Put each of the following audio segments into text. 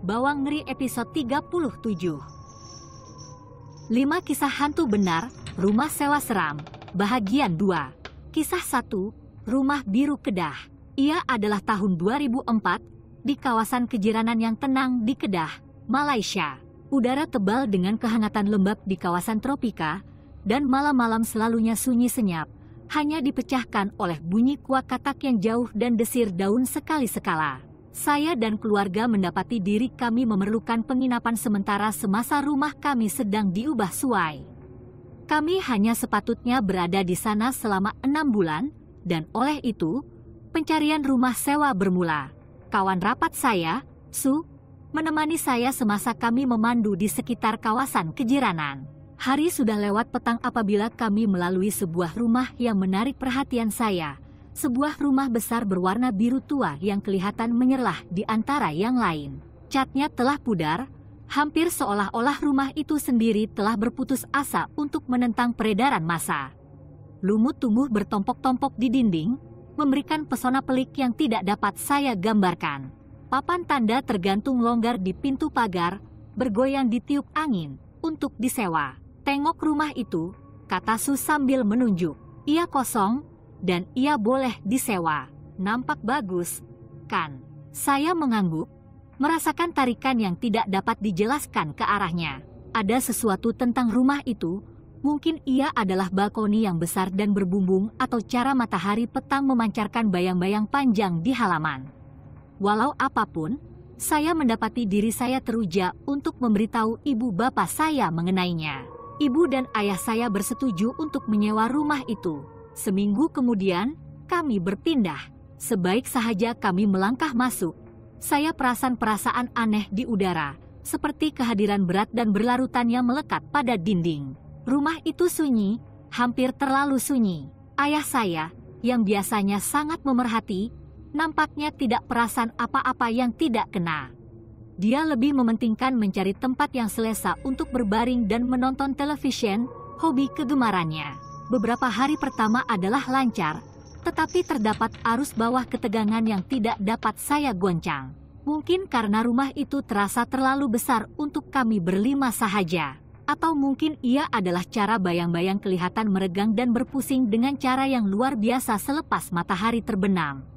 Bawang Ngeri episode 37. 5 kisah hantu benar, rumah sewa seram, bahagian 2. Kisah 1, rumah biru Kedah. Ia adalah tahun 2004, di kawasan kejiranan yang tenang di Kedah, Malaysia. Udara tebal dengan kehangatan lembab di kawasan tropika, dan malam-malam selalunya sunyi senyap, hanya dipecahkan oleh bunyi kuak katak yang jauh dan desir daun sekali-sekala. Saya dan keluarga mendapati diri kami memerlukan penginapan sementara semasa rumah kami sedang diubah suai. Kami hanya sepatutnya berada di sana selama 6 bulan, dan oleh itu, pencarian rumah sewa bermula. Kawan rapat saya, Su, menemani saya semasa kami memandu di sekitar kawasan kejiranan. Hari sudah lewat petang apabila kami melalui sebuah rumah yang menarik perhatian saya. Sebuah rumah besar berwarna biru tua yang kelihatan menyerlah di antara yang lain. Catnya telah pudar, hampir seolah-olah rumah itu sendiri telah berputus asa untuk menentang peredaran massa. Lumut tumbuh bertompok-tompok di dinding, memberikan pesona pelik yang tidak dapat saya gambarkan. Papan tanda tergantung longgar di pintu pagar, bergoyang ditiup angin, untuk disewa. Tengok rumah itu, kata Su sambil menunjuk. Ia kosong, dan ia boleh disewa. Nampak bagus, kan? Saya mengangguk, merasakan tarikan yang tidak dapat dijelaskan ke arahnya. Ada sesuatu tentang rumah itu, mungkin ia adalah balkoni yang besar dan berbumbung atau cara matahari petang memancarkan bayang-bayang panjang di halaman. Walau apapun, saya mendapati diri saya teruja untuk memberitahu ibu bapak saya mengenainya. Ibu dan ayah saya bersetuju untuk menyewa rumah itu. Seminggu kemudian, kami berpindah. Sebaik sahaja kami melangkah masuk, saya perasan perasaan aneh di udara, seperti kehadiran berat dan berlarutan yang melekat pada dinding. Rumah itu sunyi, hampir terlalu sunyi. Ayah saya, yang biasanya sangat memerhati, nampaknya tidak perasan apa-apa yang tidak kena. Dia lebih mementingkan mencari tempat yang selesa untuk berbaring dan menonton televisyen, hobi kegemarannya. Beberapa hari pertama adalah lancar, tetapi terdapat arus bawah ketegangan yang tidak dapat saya goncang. Mungkin karena rumah itu terasa terlalu besar untuk kami berlima sahaja. Atau mungkin ia adalah cara bayang-bayang kelihatan meregang dan berpusing dengan cara yang luar biasa selepas matahari terbenam.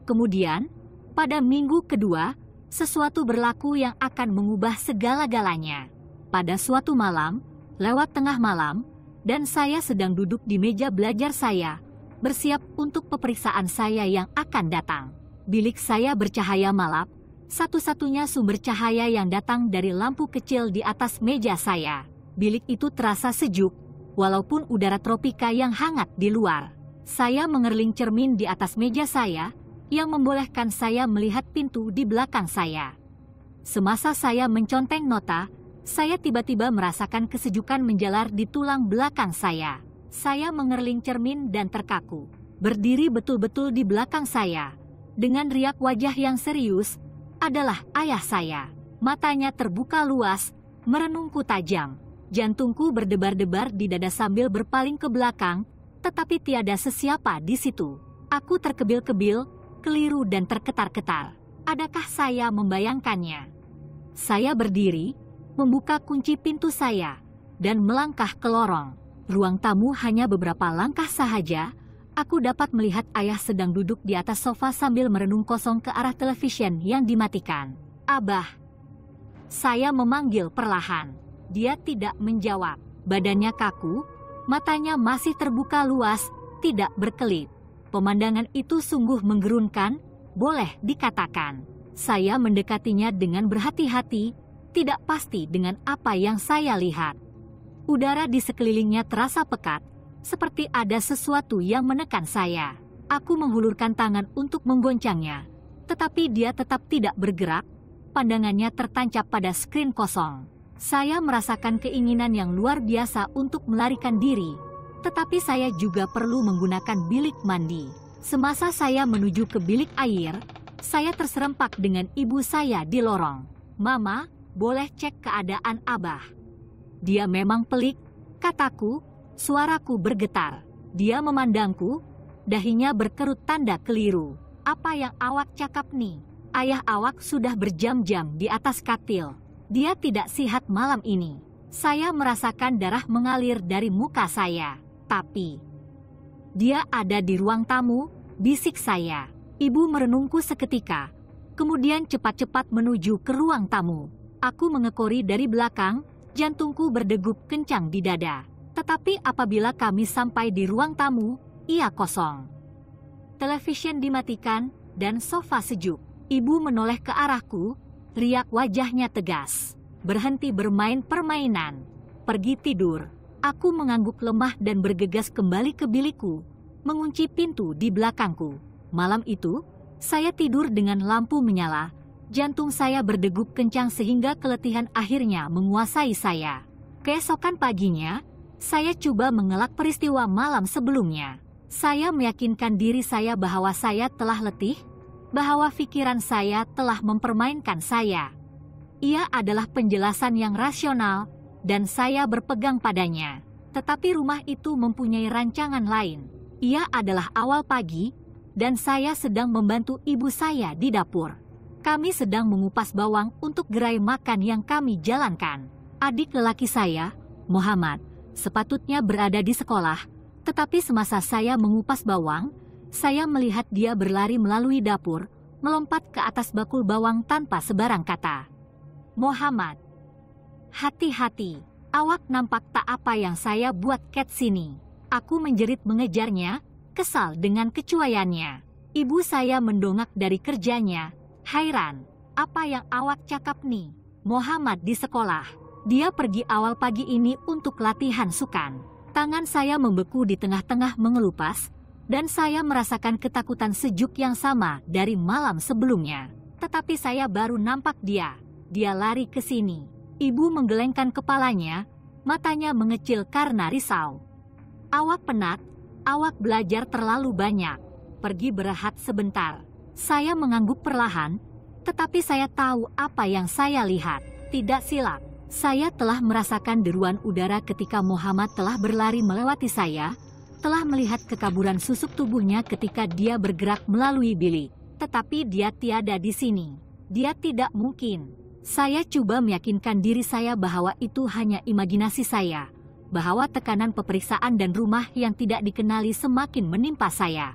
Kemudian, pada minggu kedua, sesuatu berlaku yang akan mengubah segala-galanya. Pada suatu malam, lewat tengah malam, dan saya sedang duduk di meja belajar saya, bersiap untuk peperiksaan saya yang akan datang. Bilik saya bercahaya malap, satu-satunya sumber cahaya yang datang dari lampu kecil di atas meja saya. Bilik itu terasa sejuk, walaupun udara tropika yang hangat di luar. Saya mengerling cermin di atas meja saya, yang membolehkan saya melihat pintu di belakang saya. Semasa saya menconteng nota, saya tiba-tiba merasakan kesejukan menjalar di tulang belakang saya. Saya mengerling cermin dan terkaku. Berdiri betul-betul di belakang saya, dengan riak wajah yang serius, adalah ayah saya. Matanya terbuka luas, merenungku tajam. Jantungku berdebar-debar di dada sambil berpaling ke belakang, tetapi tiada sesiapa di situ. Aku terkebil-kebil, keliru dan terketar-ketar. Adakah saya membayangkannya? Saya berdiri, membuka kunci pintu saya, dan melangkah ke lorong. Ruang tamu hanya beberapa langkah sahaja, aku dapat melihat ayah sedang duduk di atas sofa sambil merenung kosong ke arah televisyen yang dimatikan. Abah. Saya memanggil perlahan. Dia tidak menjawab. Badannya kaku, matanya masih terbuka luas, tidak berkelip. Pemandangan itu sungguh menggerunkan, boleh dikatakan. Saya mendekatinya dengan berhati-hati, tidak pasti dengan apa yang saya lihat. Udara di sekelilingnya terasa pekat, seperti ada sesuatu yang menekan saya. Aku menghulurkan tangan untuk menggoncangnya, tetapi dia tetap tidak bergerak, pandangannya tertancap pada skrin kosong. Saya merasakan keinginan yang luar biasa untuk melarikan diri, tetapi saya juga perlu menggunakan bilik mandi. Semasa saya menuju ke bilik air, saya terserempak dengan ibu saya di lorong. Mama, boleh cek keadaan Abah? Dia memang pelik, kataku, suaraku bergetar. Dia memandangku, dahinya berkerut tanda keliru. Apa yang awak cakap nih? Ayah Awak sudah berjam-jam di atas katil. Dia tidak sihat malam ini. Saya merasakan darah mengalir dari muka saya. Tapi dia ada di ruang tamu, bisik saya. Ibu merenungku seketika, kemudian cepat-cepat menuju ke ruang tamu. Aku mengekori dari belakang, jantungku berdegup kencang di dada. Tetapi apabila kami sampai di ruang tamu, ia kosong. Televisyen dimatikan dan sofa sejuk. Ibu menoleh ke arahku, riak wajahnya tegas. Berhenti bermain permainan. Pergi tidur. Aku mengangguk lemah dan bergegas kembali ke bilikku, mengunci pintu di belakangku. Malam itu, saya tidur dengan lampu menyala. Jantung saya berdegup kencang sehingga keletihan akhirnya menguasai saya. Keesokan paginya, saya coba mengelak peristiwa malam sebelumnya. Saya meyakinkan diri saya bahwa saya telah letih, bahwa pikiran saya telah mempermainkan saya. Ia adalah penjelasan yang rasional, dan saya berpegang padanya. Tetapi rumah itu mempunyai rancangan lain. Ia adalah awal pagi, dan saya sedang membantu ibu saya di dapur. Kami sedang mengupas bawang untuk gerai makan yang kami jalankan. Adik lelaki saya, Muhammad, sepatutnya berada di sekolah, tetapi semasa saya mengupas bawang, saya melihat dia berlari melalui dapur, melompat ke atas bakul bawang tanpa sebarang kata. Muhammad, hati-hati, Awak nampak tak apa yang saya buat cat sini. Aku menjerit mengejarnya, kesal dengan kecuaiannya. Ibu saya mendongak dari kerjanya, hairan. Apa yang Awak cakap nih? Muhammad di sekolah. Dia pergi awal pagi ini untuk latihan sukan. Tangan saya membeku di tengah-tengah mengelupas, dan saya merasakan ketakutan sejuk yang sama dari malam sebelumnya. Tetapi saya baru nampak dia. Dia lari ke sini. Ibu menggelengkan kepalanya, matanya mengecil karena risau. Awak penat, Awak belajar terlalu banyak. Pergi berehat sebentar. Saya mengangguk perlahan, tetapi saya tahu apa yang saya lihat. Tidak silap. Saya telah merasakan deruan udara ketika Muhammad telah berlari melewati saya, telah melihat kekaburan susuk tubuhnya ketika dia bergerak melalui bilik. Tetapi dia tiada di sini. Dia tidak mungkin. Saya coba meyakinkan diri saya bahwa itu hanya imajinasi saya, bahwa tekanan peperiksaan dan rumah yang tidak dikenali semakin menimpa saya.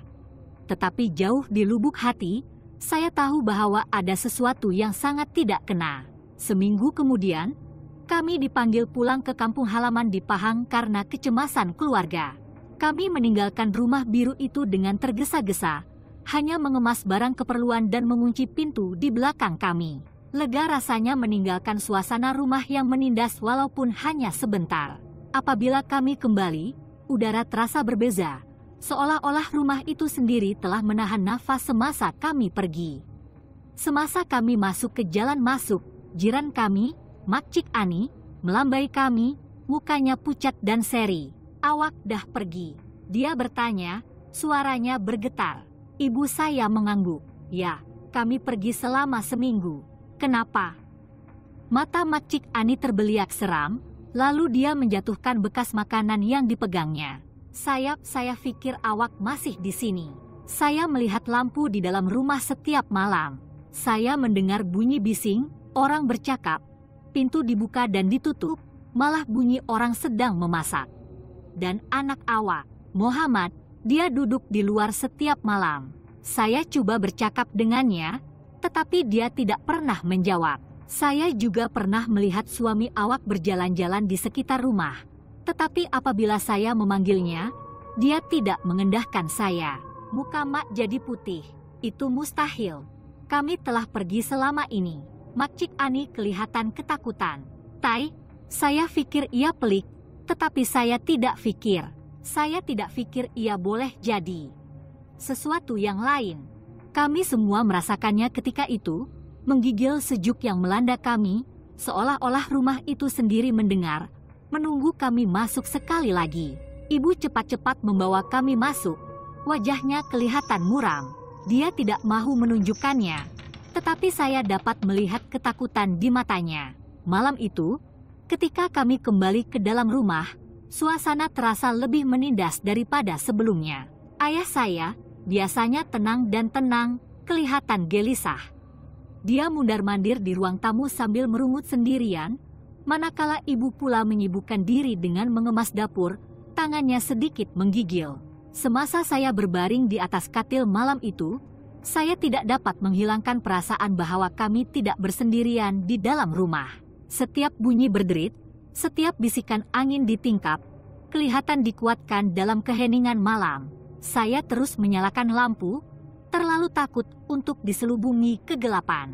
Tetapi jauh di lubuk hati, saya tahu bahwa ada sesuatu yang sangat tidak kena. Seminggu kemudian, kami dipanggil pulang ke kampung halaman di Pahang karena kecemasan keluarga. Kami meninggalkan rumah biru itu dengan tergesa-gesa, hanya mengemas barang keperluan dan mengunci pintu di belakang kami. Lega rasanya meninggalkan suasana rumah yang menindas walaupun hanya sebentar. Apabila kami kembali, udara terasa berbeza, seolah-olah rumah itu sendiri telah menahan nafas semasa kami pergi. Semasa kami masuk ke jalan masuk, jiran kami, Makcik Ani, melambai kami, mukanya pucat dan seri. Awak dah pergi. Dia bertanya, suaranya bergetar. Ibu saya mengangguk. Ya, kami pergi selama seminggu. Kenapa? Mata Makcik Ani terbeliak seram, lalu dia menjatuhkan bekas makanan yang dipegangnya. Saya pikir Awak masih di sini. Saya melihat lampu di dalam rumah setiap malam. Saya mendengar bunyi bising, orang bercakap, pintu dibuka dan ditutup, malah bunyi orang sedang memasak. Dan anak Awak, Muhammad, dia duduk di luar setiap malam. Saya coba bercakap dengannya, tetapi dia tidak pernah menjawab. Saya juga pernah melihat suami Awak berjalan-jalan di sekitar rumah. Tetapi apabila saya memanggilnya, dia tidak mengendahkan saya. Muka Mak jadi putih. Itu mustahil. Kami telah pergi selama ini. Makcik Ani kelihatan ketakutan. Tai, saya pikir ia pelik, tetapi saya tidak pikir. Saya tidak pikir ia boleh jadi sesuatu yang lain. Kami semua merasakannya ketika itu, menggigil sejuk yang melanda kami, seolah-olah rumah itu sendiri mendengar, menunggu kami masuk sekali lagi. Ibu cepat-cepat membawa kami masuk. Wajahnya kelihatan muram. Dia tidak mahu menunjukkannya, tetapi saya dapat melihat ketakutan di matanya. Malam itu, ketika kami kembali ke dalam rumah, suasana terasa lebih menindas daripada sebelumnya. Ayah saya, biasanya tenang dan tenang, kelihatan gelisah. Dia mundar-mandir di ruang tamu sambil merungut sendirian, manakala ibu pula menyibukkan diri dengan mengemas dapur, tangannya sedikit menggigil. Semasa saya berbaring di atas katil malam itu, saya tidak dapat menghilangkan perasaan bahwa kami tidak bersendirian di dalam rumah. Setiap bunyi berderit, setiap bisikan angin di tingkap, kelihatan dikuatkan dalam keheningan malam. Saya terus menyalakan lampu, terlalu takut untuk diselubungi kegelapan.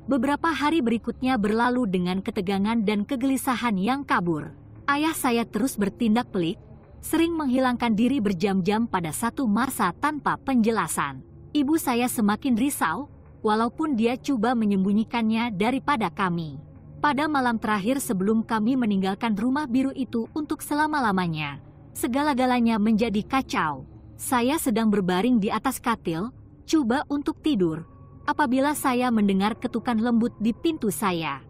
Beberapa hari berikutnya berlalu dengan ketegangan dan kegelisahan yang kabur. Ayah saya terus bertindak pelik, sering menghilangkan diri berjam-jam pada satu masa tanpa penjelasan. Ibu saya semakin risau, walaupun dia coba menyembunyikannya daripada kami. Pada malam terakhir sebelum kami meninggalkan rumah biru itu untuk selama-lamanya, segala-galanya menjadi kacau. Saya sedang berbaring di atas katil, coba untuk tidur, apabila saya mendengar ketukan lembut di pintu saya.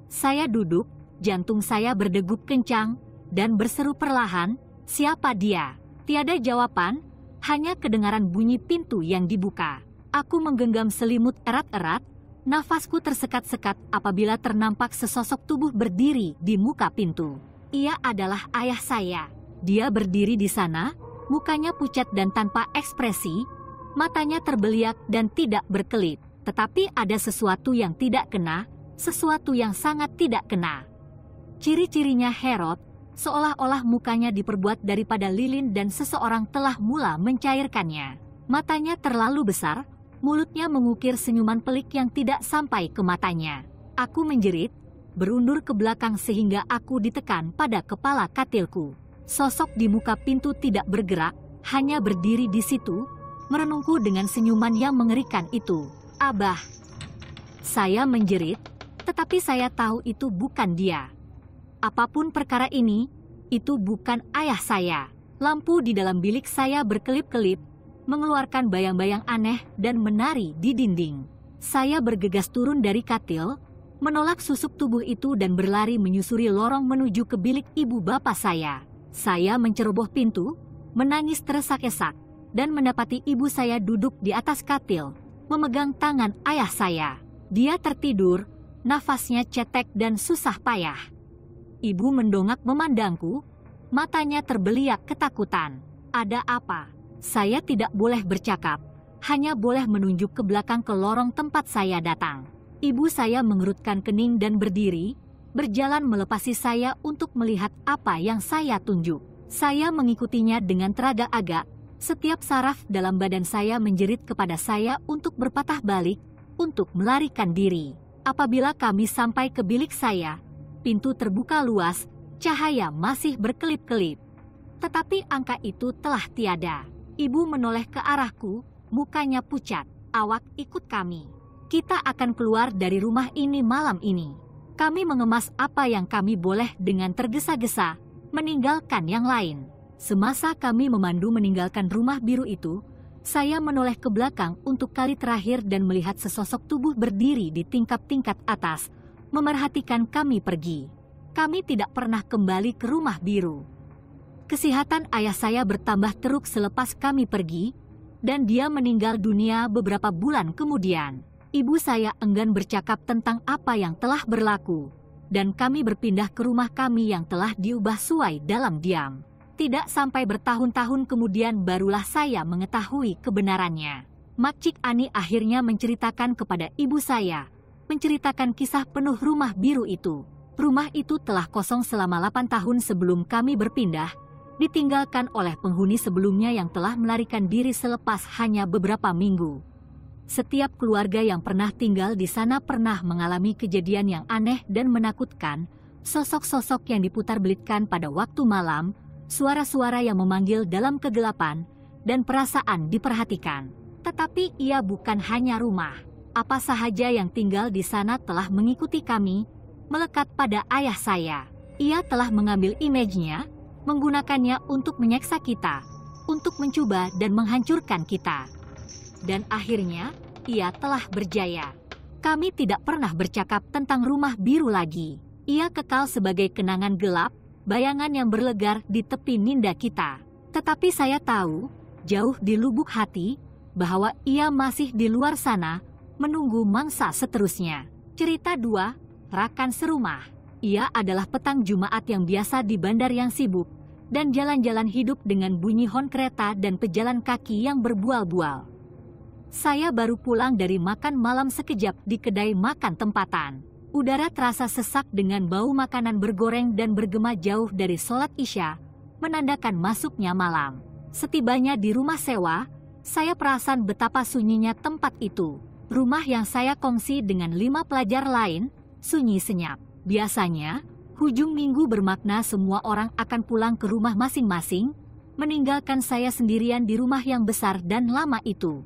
Saya duduk, jantung saya berdegup kencang, dan berseru perlahan, "Siapa dia?" Tiada jawaban, hanya kedengaran bunyi pintu yang dibuka. Aku menggenggam selimut erat-erat, nafasku tersekat-sekat apabila ternampak sesosok tubuh berdiri di muka pintu. Ia adalah ayah saya. Dia berdiri di sana, mukanya pucat dan tanpa ekspresi, matanya terbeliak dan tidak berkelip. Tetapi ada sesuatu yang tidak kena, sesuatu yang sangat tidak kena. Ciri-cirinya Herod, seolah-olah mukanya diperbuat daripada lilin dan seseorang telah mula mencairkannya. Matanya terlalu besar, mulutnya mengukir senyuman pelik yang tidak sampai ke matanya. Aku menjerit, berundur ke belakang sehingga aku ditekan pada kepala katilku. Sosok di muka pintu tidak bergerak, hanya berdiri di situ, merenungku dengan senyuman yang mengerikan itu. "Abah!" Saya menjerit, tetapi saya tahu itu bukan dia. Apapun perkara ini, itu bukan ayah saya. Lampu di dalam bilik saya berkelip-kelip, mengeluarkan bayang-bayang aneh dan menari di dinding. Saya bergegas turun dari katil, menolak susuk tubuh itu dan berlari menyusuri lorong menuju ke bilik ibu bapak saya. Saya menceroboh pintu, menangis teresak-esak, dan mendapati ibu saya duduk di atas katil, memegang tangan ayah saya. Dia tertidur, nafasnya cetek dan susah payah. Ibu mendongak memandangku, matanya terbeliak ketakutan. "Ada apa?" Saya tidak boleh bercakap, hanya boleh menunjuk ke belakang ke lorong tempat saya datang. Ibu saya mengerutkan kening dan berdiri, berjalan melepasi saya untuk melihat apa yang saya tunjuk. Saya mengikutinya dengan teragak-agak, setiap saraf dalam badan saya menjerit kepada saya untuk berpatah balik, untuk melarikan diri. Apabila kami sampai ke bilik saya, pintu terbuka luas, cahaya masih berkelip-kelip. Tetapi angka itu telah tiada. Ibu menoleh ke arahku, mukanya pucat. "Awak ikut kami. Kita akan keluar dari rumah ini malam ini." Kami mengemas apa yang kami boleh dengan tergesa-gesa, meninggalkan yang lain. Semasa kami memandu meninggalkan rumah biru itu, saya menoleh ke belakang untuk kali terakhir dan melihat sesosok tubuh berdiri di tingkap-tingkat atas, memerhatikan kami pergi. Kami tidak pernah kembali ke rumah biru. Kesehatan ayah saya bertambah teruk selepas kami pergi, dan dia meninggal dunia beberapa bulan kemudian. Ibu saya enggan bercakap tentang apa yang telah berlaku, dan kami berpindah ke rumah kami yang telah diubah suai dalam diam. Tidak sampai bertahun-tahun kemudian barulah saya mengetahui kebenarannya. Makcik Ani akhirnya menceritakan kepada ibu saya, menceritakan kisah penuh rumah biru itu. Rumah itu telah kosong selama 8 tahun sebelum kami berpindah, ditinggalkan oleh penghuni sebelumnya yang telah melarikan diri selepas hanya beberapa minggu. Setiap keluarga yang pernah tinggal di sana pernah mengalami kejadian yang aneh dan menakutkan, sosok-sosok yang diputar-belitkan pada waktu malam, suara-suara yang memanggil dalam kegelapan, dan perasaan diperhatikan. Tetapi ia bukan hanya rumah. Apa sahaja yang tinggal di sana telah mengikuti kami, melekat pada ayah saya. Ia telah mengambil image-nya, menggunakannya untuk menyeksa kita, untuk mencoba dan menghancurkan kita. Dan akhirnya, ia telah berjaya. Kami tidak pernah bercakap tentang rumah biru lagi. Ia kekal sebagai kenangan gelap, bayangan yang berlegar di tepi ninda kita. Tetapi saya tahu, jauh di lubuk hati, bahwa ia masih di luar sana, menunggu mangsa seterusnya. Cerita 2, Rakan Serumah. Ia adalah petang Jumat yang biasa di bandar yang sibuk, dan jalan-jalan hidup dengan bunyi hon kereta dan pejalan kaki yang berbual-bual. Saya baru pulang dari makan malam sekejap di kedai makan tempatan. Udara terasa sesak dengan bau makanan bergoreng dan bergema jauh dari sholat Isya, menandakan masuknya malam. Setibanya di rumah sewa, saya perasan betapa sunyinya tempat itu. Rumah yang saya kongsi dengan 5 pelajar lain, sunyi senyap. Biasanya, hujung minggu bermakna semua orang akan pulang ke rumah masing-masing, meninggalkan saya sendirian di rumah yang besar dan lama itu.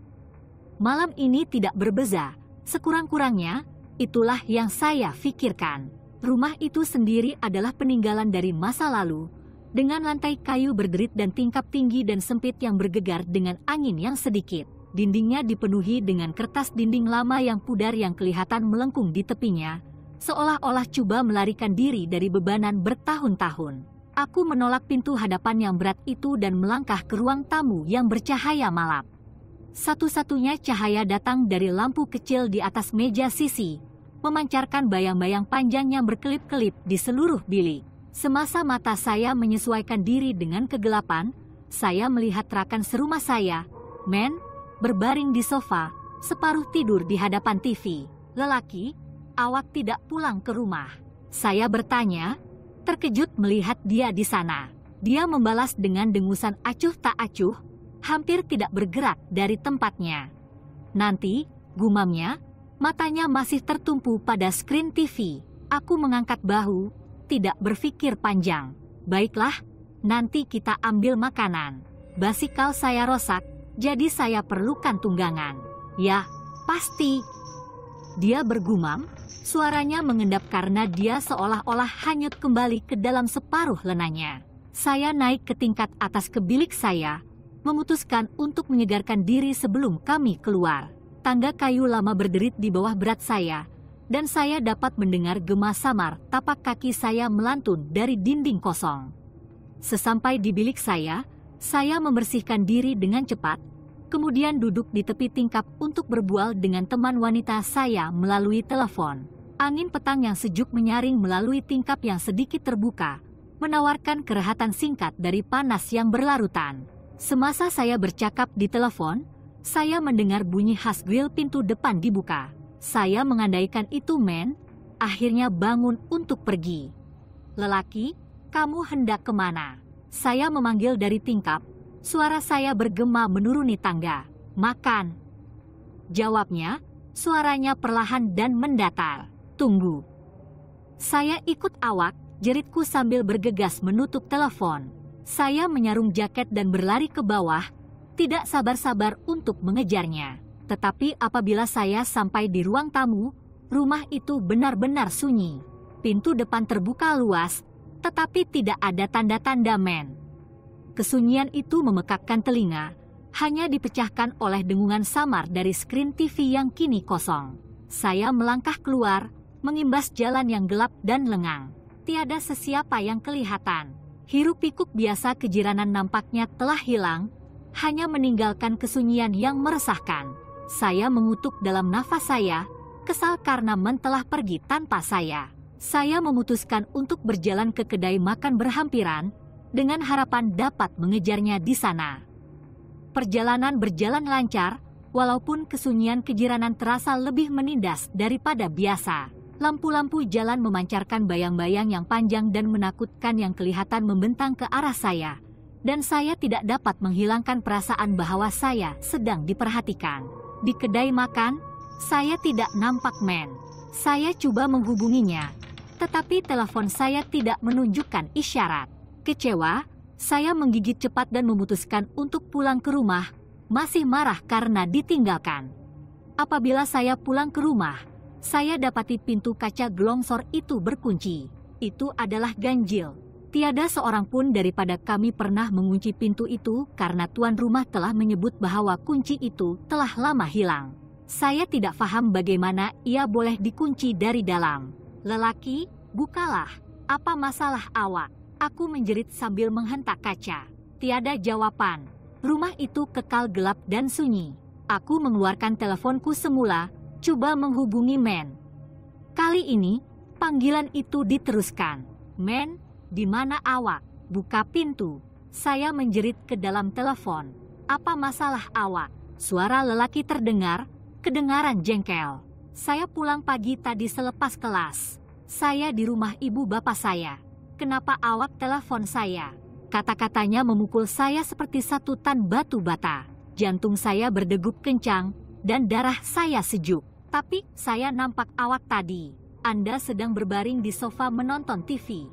Malam ini tidak berbeza, sekurang-kurangnya, itulah yang saya pikirkan. Rumah itu sendiri adalah peninggalan dari masa lalu, dengan lantai kayu berderit dan tingkap tinggi dan sempit yang bergegar dengan angin yang sedikit. Dindingnya dipenuhi dengan kertas dinding lama yang pudar yang kelihatan melengkung di tepinya, seolah-olah coba melarikan diri dari bebanan bertahun-tahun. Aku menolak pintu hadapan yang berat itu dan melangkah ke ruang tamu yang bercahaya malap. Satu-satunya cahaya datang dari lampu kecil di atas meja sisi, memancarkan bayang-bayang panjang yang berkelip-kelip di seluruh bilik. Semasa mata saya menyesuaikan diri dengan kegelapan, saya melihat rakan serumah saya, Men, berbaring di sofa, separuh tidur di hadapan TV. Lelaki, awak tidak pulang ke rumah? Saya bertanya, terkejut melihat dia di sana. Dia membalas dengan dengusan acuh tak acuh, hampir tidak bergerak dari tempatnya. Nanti, gumamnya, matanya masih tertumpu pada skrin TV. Aku mengangkat bahu, tidak berpikir panjang. Baiklah, nanti kita ambil makanan. Basikal saya rosak, jadi saya perlukan tunggangan. Ya, pasti. Dia bergumam, suaranya mengendap karena dia seolah-olah hanyut kembali ke dalam separuh lengannya. Saya naik ke tingkat atas ke bilik saya, memutuskan untuk menyegarkan diri sebelum kami keluar. Tangga kayu lama berderit di bawah berat saya, dan saya dapat mendengar gema samar tapak kaki saya melantun dari dinding kosong. Sesampai di bilik saya membersihkan diri dengan cepat, kemudian duduk di tepi tingkap untuk berbual dengan teman wanita saya melalui telepon. Angin petang yang sejuk menyaring melalui tingkap yang sedikit terbuka, menawarkan kerehatan singkat dari panas yang berlarutan. Semasa saya bercakap di telepon, saya mendengar bunyi khas grill pintu depan dibuka. Saya mengandaikan itu Men, akhirnya bangun untuk pergi. Lelaki, kamu hendak kemana? Saya memanggil dari tingkap, suara saya bergema menuruni tangga. Makan. Jawabnya, suaranya perlahan dan mendatar. Tunggu. Saya ikut awak, jeritku sambil bergegas menutup telepon. Saya menyarung jaket dan berlari ke bawah, tidak sabar-sabar untuk mengejarnya. Tetapi apabila saya sampai di ruang tamu, rumah itu benar-benar sunyi. Pintu depan terbuka luas, tetapi tidak ada tanda-tanda Men. Kesunyian itu memekakkan telinga, hanya dipecahkan oleh dengungan samar dari skrin TV yang kini kosong. Saya melangkah keluar, mengimbas jalan yang gelap dan lengang. Tiada sesiapa yang kelihatan. Hiruk-pikuk biasa kejiranan nampaknya telah hilang, hanya meninggalkan kesunyian yang meresahkan. Saya mengutuk dalam nafas saya, kesal karena Men telah pergi tanpa saya. Saya memutuskan untuk berjalan ke kedai makan berhampiran, dengan harapan dapat mengejarnya di sana. Perjalanan berjalan lancar, walaupun kesunyian kejiranan terasa lebih menindas daripada biasa. Lampu-lampu jalan memancarkan bayang-bayang yang panjang dan menakutkan yang kelihatan membentang ke arah saya, dan saya tidak dapat menghilangkan perasaan bahwa saya sedang diperhatikan. Di kedai makan, saya tidak nampak Men. Saya coba menghubunginya, tetapi telepon saya tidak menunjukkan isyarat. Kecewa, saya menggigit cepat dan memutuskan untuk pulang ke rumah, masih marah karena ditinggalkan. Apabila saya pulang ke rumah, saya dapati pintu kaca gelongsor itu berkunci. Itu adalah ganjil. Tiada seorang pun daripada kami pernah mengunci pintu itu karena tuan rumah telah menyebut bahwa kunci itu telah lama hilang. Saya tidak paham bagaimana ia boleh dikunci dari dalam. Lelaki, bukalah. Apa masalah awak? Aku menjerit sambil menghentak kaca. Tiada jawaban. Rumah itu kekal gelap dan sunyi. Aku mengeluarkan teleponku semula, Coba menghubungi Men. Kali ini, panggilan itu diteruskan. Men, di mana awak? Buka pintu. Saya menjerit ke dalam telepon. Apa masalah awak? Suara lelaki terdengar, kedengaran jengkel. Saya pulang pagi tadi selepas kelas. Saya di rumah ibu bapak saya. Kenapa awak telepon saya? Kata-katanya memukul saya seperti satutan batu bata. Jantung saya berdegup kencang dan darah saya sejuk. Tapi saya nampak awak tadi. Anda sedang berbaring di sofa menonton TV.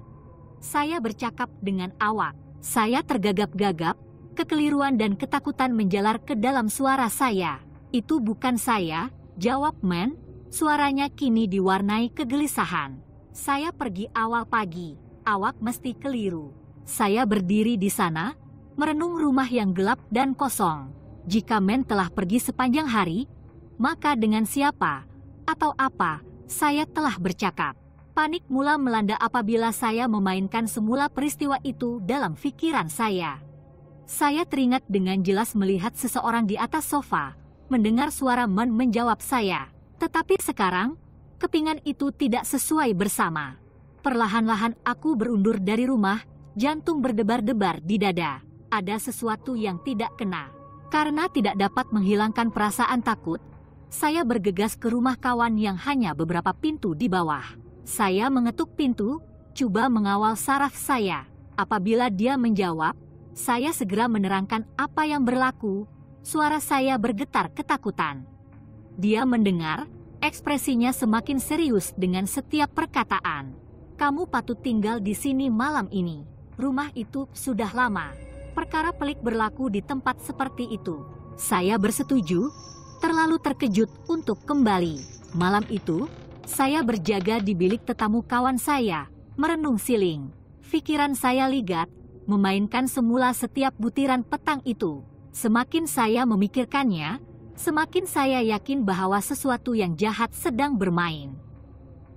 Saya bercakap dengan awak. Saya tergagap-gagap, kekeliruan dan ketakutan menjalar ke dalam suara saya. Itu bukan saya, jawab Men. Suaranya kini diwarnai kegelisahan. Saya pergi awal pagi. Awak mesti keliru. Saya berdiri di sana, merenung rumah yang gelap dan kosong. Jika Men telah pergi sepanjang hari, maka dengan siapa atau apa saya telah bercakap. Panik mula melanda apabila saya memainkan semula peristiwa itu dalam pikiran saya. Saya teringat dengan jelas melihat seseorang di atas sofa, mendengar suara Men menjawab saya. Tetapi sekarang, kepingan itu tidak sesuai bersama. Perlahan-lahan aku berundur dari rumah, jantung berdebar-debar di dada. Ada sesuatu yang tidak kena. Karena tidak dapat menghilangkan perasaan takut, saya bergegas ke rumah kawan yang hanya beberapa pintu di bawah. Saya mengetuk pintu, coba mengawal saraf saya. Apabila dia menjawab, saya segera menerangkan apa yang berlaku. Suara saya bergetar ketakutan. Dia mendengar, ekspresinya semakin serius dengan setiap perkataan. Kamu patut tinggal di sini malam ini. Rumah itu sudah lama. Perkara pelik berlaku di tempat seperti itu. Saya bersetuju, terlalu terkejut untuk kembali. Malam itu, saya berjaga di bilik tetamu kawan saya, merenung siling. Pikiran saya ligat, memainkan semula setiap butiran petang itu. Semakin saya memikirkannya, semakin saya yakin bahwa sesuatu yang jahat sedang bermain.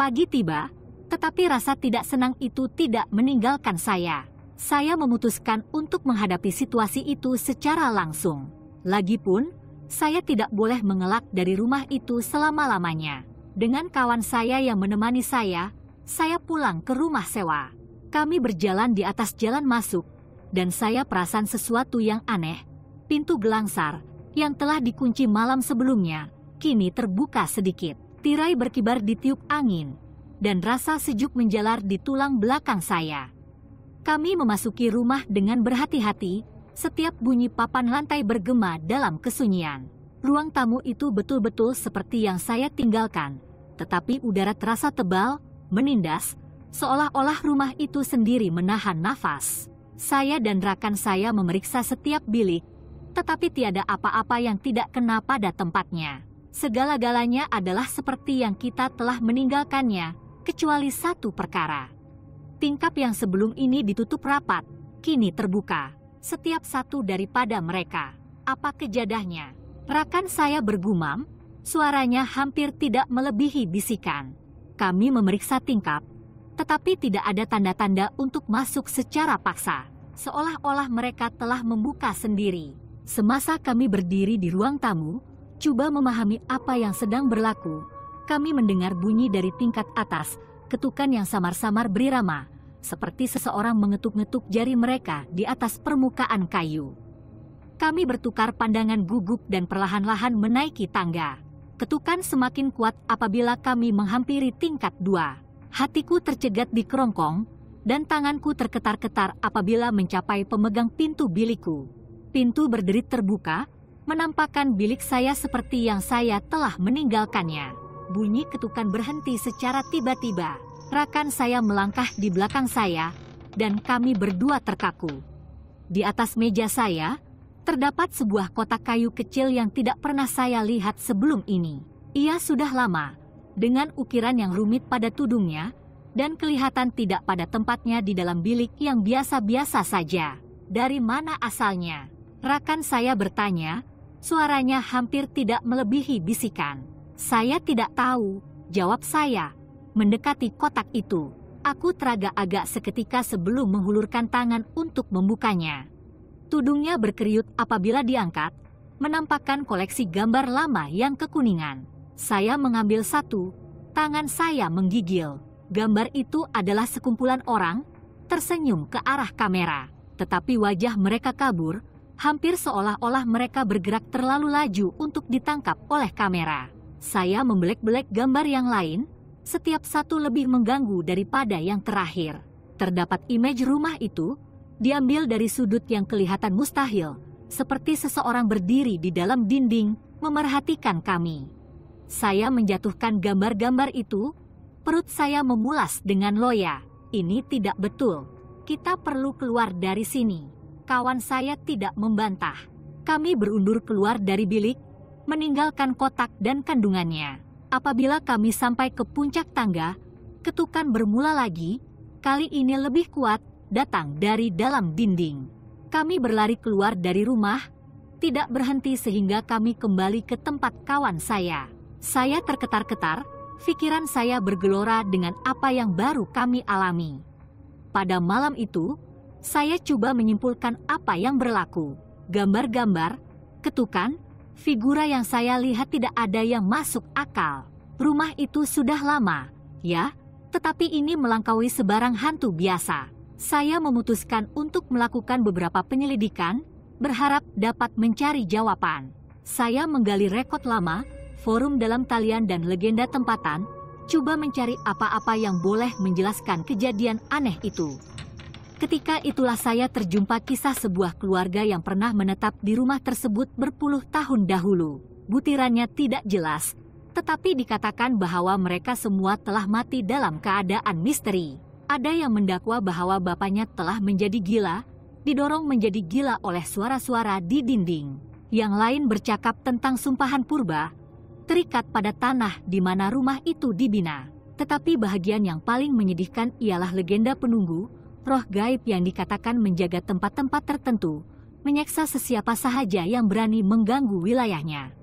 Pagi tiba, tetapi rasa tidak senang itu tidak meninggalkan saya. Saya memutuskan untuk menghadapi situasi itu secara langsung. Lagipun, saya tidak boleh mengelak dari rumah itu selama-lamanya. Dengan kawan saya yang menemani saya pulang ke rumah sewa. Kami berjalan di atas jalan masuk, dan saya perasan sesuatu yang aneh. Pintu gelangsar, yang telah dikunci malam sebelumnya, kini terbuka sedikit. Tirai berkibar ditiup angin, dan rasa sejuk menjalar di tulang belakang saya. Kami memasuki rumah dengan berhati-hati, setiap bunyi papan lantai bergema dalam kesunyian. Ruang tamu itu betul-betul seperti yang saya tinggalkan, tetapi udara terasa tebal, menindas, seolah-olah rumah itu sendiri menahan nafas. Saya dan rakan saya memeriksa setiap bilik, tetapi tiada apa-apa yang tidak kena pada tempatnya. Segala-galanya adalah seperti yang kita telah meninggalkannya, kecuali satu perkara. Tingkap yang sebelum ini ditutup rapat, kini terbuka. Setiap satu daripada mereka. Apa kejadahnya? Rakan saya bergumam, suaranya hampir tidak melebihi bisikan. Kami memeriksa tingkap, tetapi tidak ada tanda-tanda untuk masuk secara paksa. Seolah-olah mereka telah membuka sendiri. Semasa kami berdiri di ruang tamu, coba memahami apa yang sedang berlaku, kami mendengar bunyi dari tingkat atas, ketukan yang samar-samar berirama, seperti seseorang mengetuk-ngetuk jari mereka di atas permukaan kayu. Kami bertukar pandangan gugup dan perlahan-lahan menaiki tangga. Ketukan semakin kuat apabila kami menghampiri tingkat 2. Hatiku tercegat di kerongkong, dan tanganku terketar-ketar apabila mencapai pemegang pintu bilikku. Pintu berderit terbuka, menampakkan bilik saya seperti yang saya telah meninggalkannya. Bunyi ketukan berhenti secara tiba-tiba. Rakan saya melangkah di belakang saya, dan kami berdua terkaku. Di atas meja saya, terdapat sebuah kotak kayu kecil yang tidak pernah saya lihat sebelum ini. Ia sudah lama, dengan ukiran yang rumit pada tudungnya, dan kelihatan tidak pada tempatnya di dalam bilik yang biasa-biasa saja. Dari mana asalnya? Rakan saya bertanya, suaranya hampir tidak melebihi bisikan. Saya tidak tahu, jawab saya. Mendekati kotak itu, aku teragak-agak seketika sebelum menghulurkan tangan untuk membukanya. Tudungnya berkeriut apabila diangkat, menampakkan koleksi gambar lama yang kekuningan. Saya mengambil satu, tangan saya menggigil. Gambar itu adalah sekumpulan orang tersenyum ke arah kamera, tetapi wajah mereka kabur, hampir seolah-olah mereka bergerak terlalu laju untuk ditangkap oleh kamera. Saya membelek-belek gambar yang lain, setiap satu lebih mengganggu daripada yang terakhir. Terdapat image rumah itu, diambil dari sudut yang kelihatan mustahil, seperti seseorang berdiri di dalam dinding, memerhatikan kami. Saya menjatuhkan gambar-gambar itu, perut saya memulas dengan loya. Ini tidak betul. Kita perlu keluar dari sini. Kawan saya tidak membantah. Kami berundur keluar dari bilik, meninggalkan kotak dan kandungannya. Apabila kami sampai ke puncak tangga, ketukan bermula lagi, kali ini lebih kuat, datang dari dalam dinding. Kami berlari keluar dari rumah, tidak berhenti sehingga kami kembali ke tempat kawan saya. Saya terketar-ketar, pikiran saya bergelora dengan apa yang baru kami alami. Pada malam itu, saya coba menyimpulkan apa yang berlaku. Gambar-gambar, ketukan, figura yang saya lihat tidak ada yang masuk akal. Rumah itu sudah lama, ya, tetapi ini melampaui sebarang hantu biasa. Saya memutuskan untuk melakukan beberapa penyelidikan, berharap dapat mencari jawaban. Saya menggali rekod lama, forum dalam talian dan legenda tempatan, coba mencari apa-apa yang boleh menjelaskan kejadian aneh itu. Ketika itulah saya terjumpa kisah sebuah keluarga yang pernah menetap di rumah tersebut berpuluh tahun dahulu. Butirannya tidak jelas, tetapi dikatakan bahwa mereka semua telah mati dalam keadaan misteri. Ada yang mendakwa bahwa bapaknya telah menjadi gila, didorong menjadi gila oleh suara-suara di dinding. Yang lain bercakap tentang sumpahan purba, terikat pada tanah di mana rumah itu dibina. Tetapi bahagian yang paling menyedihkan ialah legenda penunggu, roh gaib yang dikatakan menjaga tempat-tempat tertentu, menyeksa sesiapa sahaja yang berani mengganggu wilayahnya.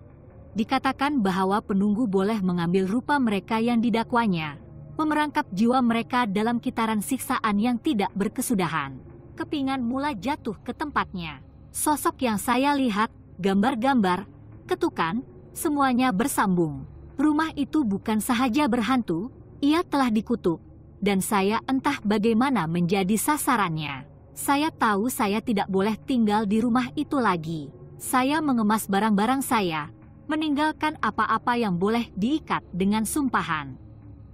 Dikatakan bahwa penunggu boleh mengambil rupa mereka yang didakwanya, memerangkap jiwa mereka dalam kitaran siksaan yang tidak berkesudahan. Kepingan mula jatuh ke tempatnya. Sosok yang saya lihat, gambar-gambar, ketukan, semuanya bersambung. Rumah itu bukan sahaja berhantu, ia telah dikutuk, dan saya entah bagaimana menjadi sasarannya. Saya tahu saya tidak boleh tinggal di rumah itu lagi. Saya mengemas barang-barang saya, meninggalkan apa-apa yang boleh diikat dengan sumpahan.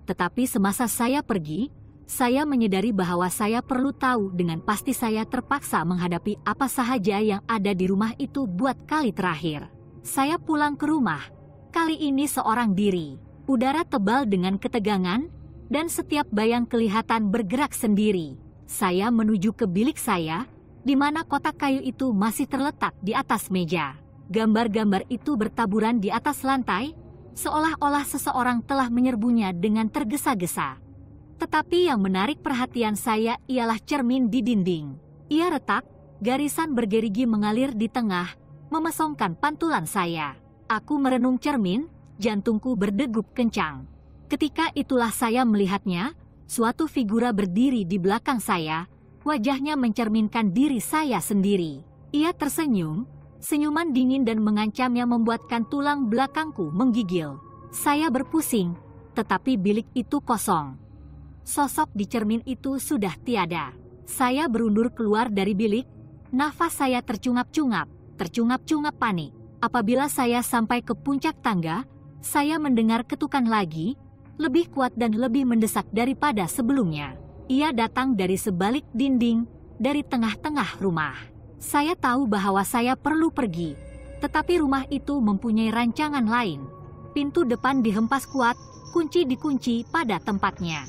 Tetapi semasa saya pergi, saya menyadari bahwa saya perlu tahu dengan pasti saya terpaksa menghadapi apa sahaja yang ada di rumah itu buat kali terakhir. Saya pulang ke rumah, kali ini seorang diri. Udara tebal dengan ketegangan, dan setiap bayang kelihatan bergerak sendiri. Saya menuju ke bilik saya, di mana kotak kayu itu masih terletak di atas meja. Gambar-gambar itu bertaburan di atas lantai, seolah-olah seseorang telah menyerbunya dengan tergesa-gesa. Tetapi yang menarik perhatian saya ialah cermin di dinding. Ia retak, garisan bergerigi mengalir di tengah, memesongkan pantulan saya. Aku merenung cermin, jantungku berdegup kencang. Ketika itulah saya melihatnya, suatu figura berdiri di belakang saya, wajahnya mencerminkan diri saya sendiri. Ia tersenyum, senyuman dingin dan mengancam yang membuatkan tulang belakangku menggigil. Saya berpusing, tetapi bilik itu kosong. Sosok di cermin itu sudah tiada. Saya berundur keluar dari bilik, nafas saya tercungap-cungap panik. Apabila saya sampai ke puncak tangga, saya mendengar ketukan lagi, lebih kuat dan lebih mendesak daripada sebelumnya. Ia datang dari sebalik dinding, dari tengah-tengah rumah. Saya tahu bahwa saya perlu pergi, tetapi rumah itu mempunyai rancangan lain. Pintu depan dihempas kuat, kunci dikunci pada tempatnya.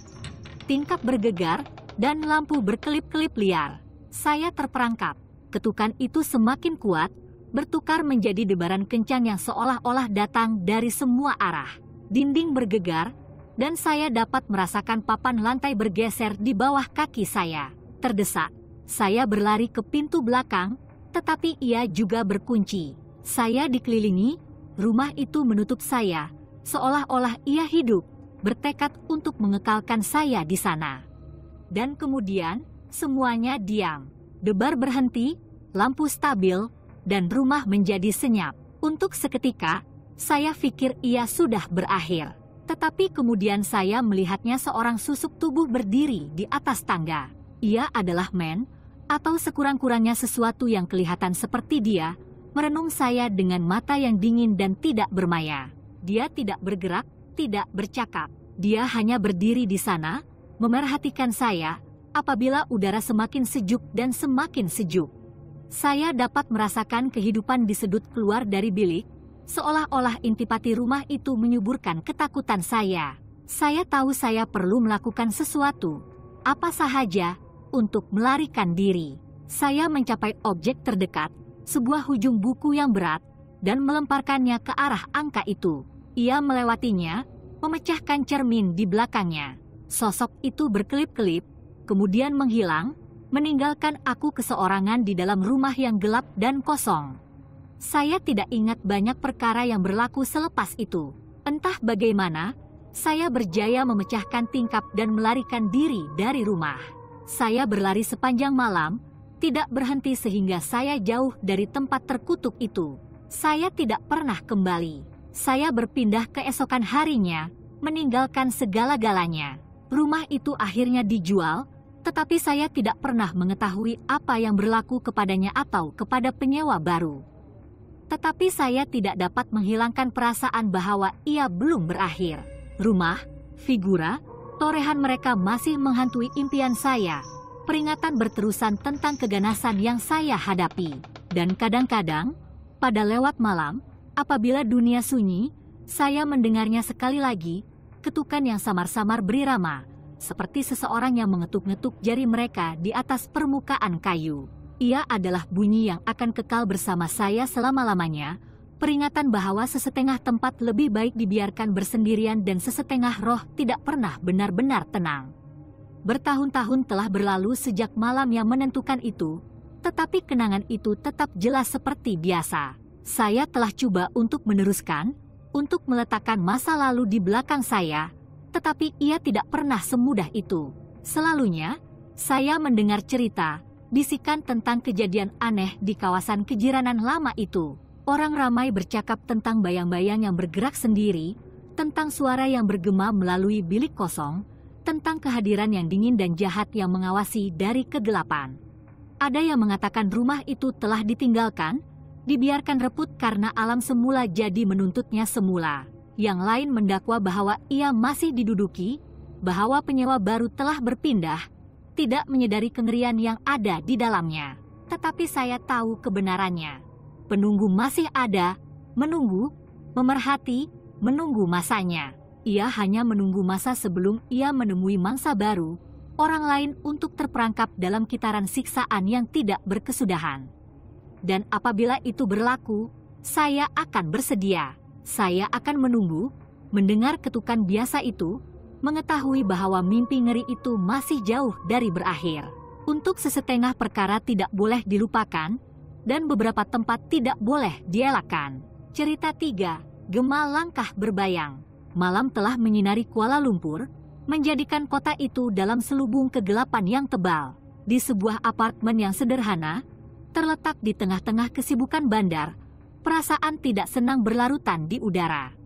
Tingkap bergegar, dan lampu berkelip-kelip liar. Saya terperangkap. Ketukan itu semakin kuat, bertukar menjadi debaran kencang yang seolah-olah datang dari semua arah. Dinding bergegar, dan saya dapat merasakan papan lantai bergeser di bawah kaki saya. Terdesak, saya berlari ke pintu belakang, tetapi ia juga berkunci. Saya dikelilingi, rumah itu menutup saya, seolah-olah ia hidup, bertekad untuk mengekalkan saya di sana. Dan kemudian, semuanya diam. Debar berhenti, lampu stabil, dan rumah menjadi senyap. Untuk seketika, Saya pikir ia sudah berakhir. Tetapi kemudian saya melihatnya seorang susuk tubuh berdiri di atas tangga. Ia adalah Man, atau sekurang-kurangnya sesuatu yang kelihatan seperti dia, merenung saya dengan mata yang dingin dan tidak bermaya. Dia tidak bergerak, tidak bercakap. Dia hanya berdiri di sana, memerhatikan saya, apabila udara semakin sejuk dan semakin sejuk. Saya dapat merasakan kehidupan di sudut keluar dari bilik, seolah-olah intipati rumah itu menyuburkan ketakutan saya. Saya tahu saya perlu melakukan sesuatu, apa sahaja, untuk melarikan diri. Saya mencapai objek terdekat, sebuah hujung buku yang berat, dan melemparkannya ke arah angka itu. Ia melewatinya, memecahkan cermin di belakangnya. Sosok itu berkelip-kelip, kemudian menghilang, meninggalkan aku keseorangan di dalam rumah yang gelap dan kosong. Saya tidak ingat banyak perkara yang berlaku selepas itu. Entah bagaimana, saya berjaya memecahkan tingkap dan melarikan diri dari rumah. Saya berlari sepanjang malam, tidak berhenti sehingga saya jauh dari tempat terkutuk itu. Saya tidak pernah kembali. Saya berpindah keesokan harinya, meninggalkan segala-galanya. Rumah itu akhirnya dijual, tetapi saya tidak pernah mengetahui apa yang berlaku kepadanya atau kepada penyewa baru. Tetapi saya tidak dapat menghilangkan perasaan bahwa ia belum berakhir. Rumah, figura, torehan mereka masih menghantui impian saya. Peringatan berterusan tentang keganasan yang saya hadapi. Dan kadang-kadang, pada lewat malam, apabila dunia sunyi, saya mendengarnya sekali lagi, ketukan yang samar-samar berirama, seperti seseorang yang mengetuk-ngetuk jari mereka di atas permukaan kayu. Ia adalah bunyi yang akan kekal bersama saya selama-lamanya, peringatan bahwa sesetengah tempat lebih baik dibiarkan bersendirian dan sesetengah roh tidak pernah benar-benar tenang. Bertahun-tahun telah berlalu sejak malam yang menentukan itu, tetapi kenangan itu tetap jelas seperti biasa. Saya telah coba untuk meneruskan, untuk meletakkan masa lalu di belakang saya, tetapi ia tidak pernah semudah itu. Selalunya, saya mendengar cerita, bisikan tentang kejadian aneh di kawasan kejiranan lama itu. Orang ramai bercakap tentang bayang-bayang yang bergerak sendiri, tentang suara yang bergema melalui bilik kosong, tentang kehadiran yang dingin dan jahat yang mengawasi dari kegelapan. Ada yang mengatakan rumah itu telah ditinggalkan, dibiarkan reput karena alam semula jadi menuntutnya semula. Yang lain mendakwa bahwa ia masih diduduki, bahwa penyewa baru telah berpindah, tidak menyadari kengerian yang ada di dalamnya. Tetapi saya tahu kebenarannya. Penunggu masih ada, menunggu, memerhati, menunggu masanya. Ia hanya menunggu masa sebelum ia menemui mangsa baru, orang lain untuk terperangkap dalam kitaran siksaan yang tidak berkesudahan. Dan apabila itu berlaku, saya akan bersedia. Saya akan menunggu, mendengar ketukan biasa itu, mengetahui bahwa mimpi ngeri itu masih jauh dari berakhir. Untuk sesetengah perkara tidak boleh dilupakan, dan beberapa tempat tidak boleh dielakkan. Cerita 3, Gema Langkah Berbayang. Malam telah menyinari Kuala Lumpur, menjadikan kota itu dalam selubung kegelapan yang tebal. Di sebuah apartemen yang sederhana, terletak di tengah-tengah kesibukan bandar, perasaan tidak senang berlarutan di udara.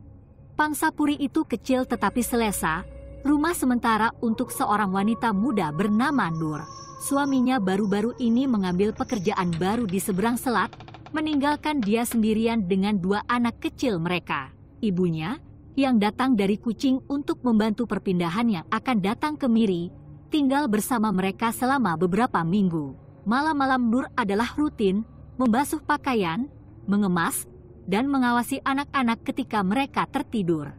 Pangsapuri itu kecil tetapi selesa, rumah sementara untuk seorang wanita muda bernama Nur. Suaminya baru-baru ini mengambil pekerjaan baru di seberang selat, meninggalkan dia sendirian dengan 2 anak kecil mereka. Ibunya, yang datang dari Kuching untuk membantu perpindahan yang akan datang ke Miri, tinggal bersama mereka selama beberapa minggu. Malam-malam Nur adalah rutin, membasuh pakaian, mengemas, dan mengawasi anak-anak ketika mereka tertidur.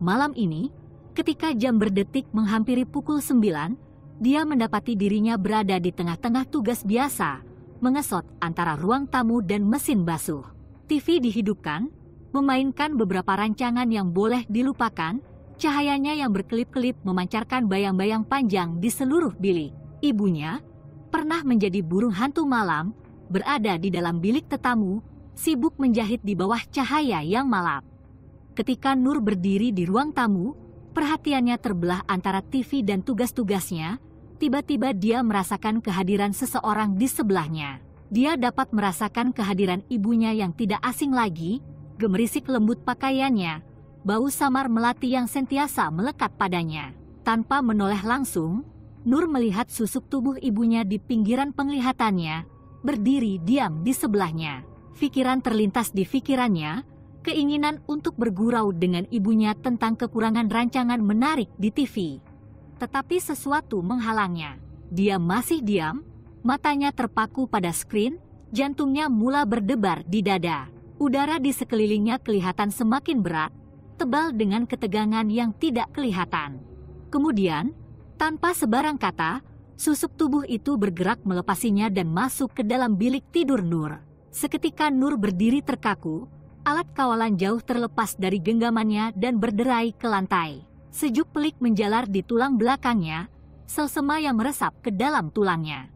Malam ini, ketika jam berdetik menghampiri pukul 9, dia mendapati dirinya berada di tengah-tengah tugas biasa, mengesot antara ruang tamu dan mesin basuh. TV dihidupkan, memainkan beberapa rancangan yang boleh dilupakan, cahayanya yang berkelip-kelip memancarkan bayang-bayang panjang di seluruh bilik. Ibunya, pernah menjadi burung hantu malam, berada di dalam bilik tetamu, sibuk menjahit di bawah cahaya yang malap. Ketika Nur berdiri di ruang tamu, perhatiannya terbelah antara TV dan tugas-tugasnya. Tiba-tiba dia merasakan kehadiran seseorang di sebelahnya. Dia dapat merasakan kehadiran ibunya yang tidak asing lagi, gemerisik lembut pakaiannya, bau samar melati yang sentiasa melekat padanya. Tanpa menoleh langsung, Nur melihat susuk tubuh ibunya di pinggiran penglihatannya, berdiri diam di sebelahnya. Pikiran terlintas di pikirannya, keinginan untuk bergurau dengan ibunya tentang kekurangan rancangan menarik di TV. Tetapi sesuatu menghalangnya. Dia masih diam, matanya terpaku pada screen, jantungnya mula berdebar di dada. Udara di sekelilingnya kelihatan semakin berat, tebal dengan ketegangan yang tidak kelihatan. Kemudian, tanpa sebarang kata, susuk tubuh itu bergerak melepasinya dan masuk ke dalam bilik tidur Nur. Seketika Nur berdiri terkaku, alat kawalan jauh terlepas dari genggamannya dan berderai ke lantai. Sejuk pelik menjalar di tulang belakangnya, selsema yang meresap ke dalam tulangnya.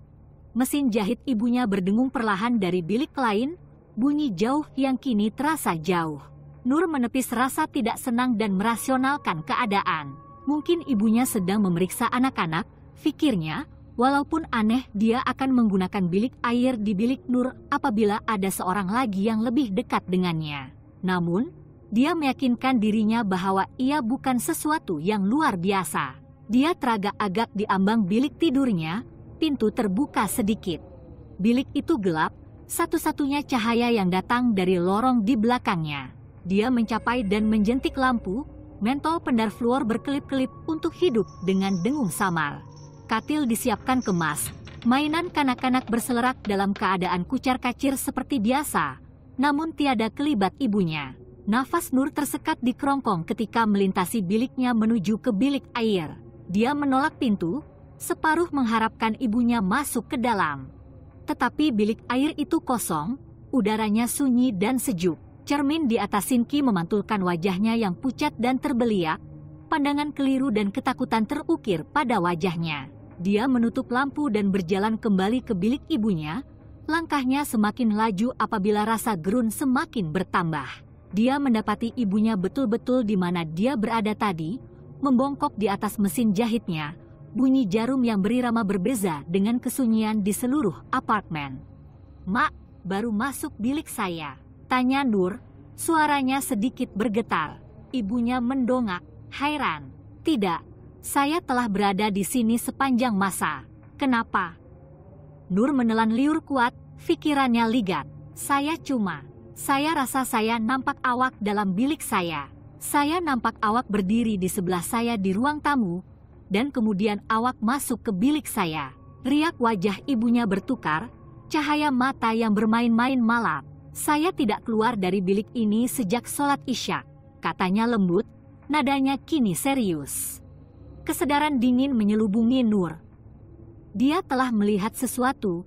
Mesin jahit ibunya berdengung perlahan dari bilik lain, bunyi jauh yang kini terasa jauh. Nur menepis rasa tidak senang dan merasionalkan keadaan. Mungkin ibunya sedang memeriksa anak-anak, pikirnya. Walaupun aneh, dia akan menggunakan bilik air di bilik Nur apabila ada seorang lagi yang lebih dekat dengannya. Namun, dia meyakinkan dirinya bahwa ia bukan sesuatu yang luar biasa. Dia teragak-agak di ambang bilik tidurnya, pintu terbuka sedikit. Bilik itu gelap, satu-satunya cahaya yang datang dari lorong di belakangnya. Dia mencapai dan menjentik lampu, mentol pendar fluor berkelip-kelip untuk hidup dengan dengung samar. Katil disiapkan kemas, mainan kanak-kanak berselerak dalam keadaan kucar-kacir seperti biasa, namun tiada kelibat ibunya. Nafas Nur tersekat di kerongkong ketika melintasi biliknya menuju ke bilik air. Dia menolak pintu, separuh mengharapkan ibunya masuk ke dalam. Tetapi bilik air itu kosong, udaranya sunyi dan sejuk. Cermin di atas sinki memantulkan wajahnya yang pucat dan terbeliak, pandangan keliru dan ketakutan terukir pada wajahnya. Dia menutup lampu dan berjalan kembali ke bilik ibunya, langkahnya semakin laju apabila rasa gerun semakin bertambah. Dia mendapati ibunya betul-betul di mana dia berada tadi, membongkok di atas mesin jahitnya, bunyi jarum yang berirama berbeza dengan kesunyian di seluruh apartemen. "Mak, baru masuk bilik saya?" tanya Nur, suaranya sedikit bergetar. Ibunya mendongak, heran. "Tidak. Saya telah berada di sini sepanjang masa. Kenapa?" Nur menelan liur kuat, pikirannya ligat. Saya rasa saya nampak awak dalam bilik saya. Saya nampak awak berdiri di sebelah saya di ruang tamu, dan kemudian awak masuk ke bilik saya." Riak wajah ibunya bertukar, cahaya mata yang bermain-main malap. "Saya tidak keluar dari bilik ini sejak sholat Isya," katanya lembut, nadanya kini serius. Kesadaran dingin menyelubungi Nur. Dia telah melihat sesuatu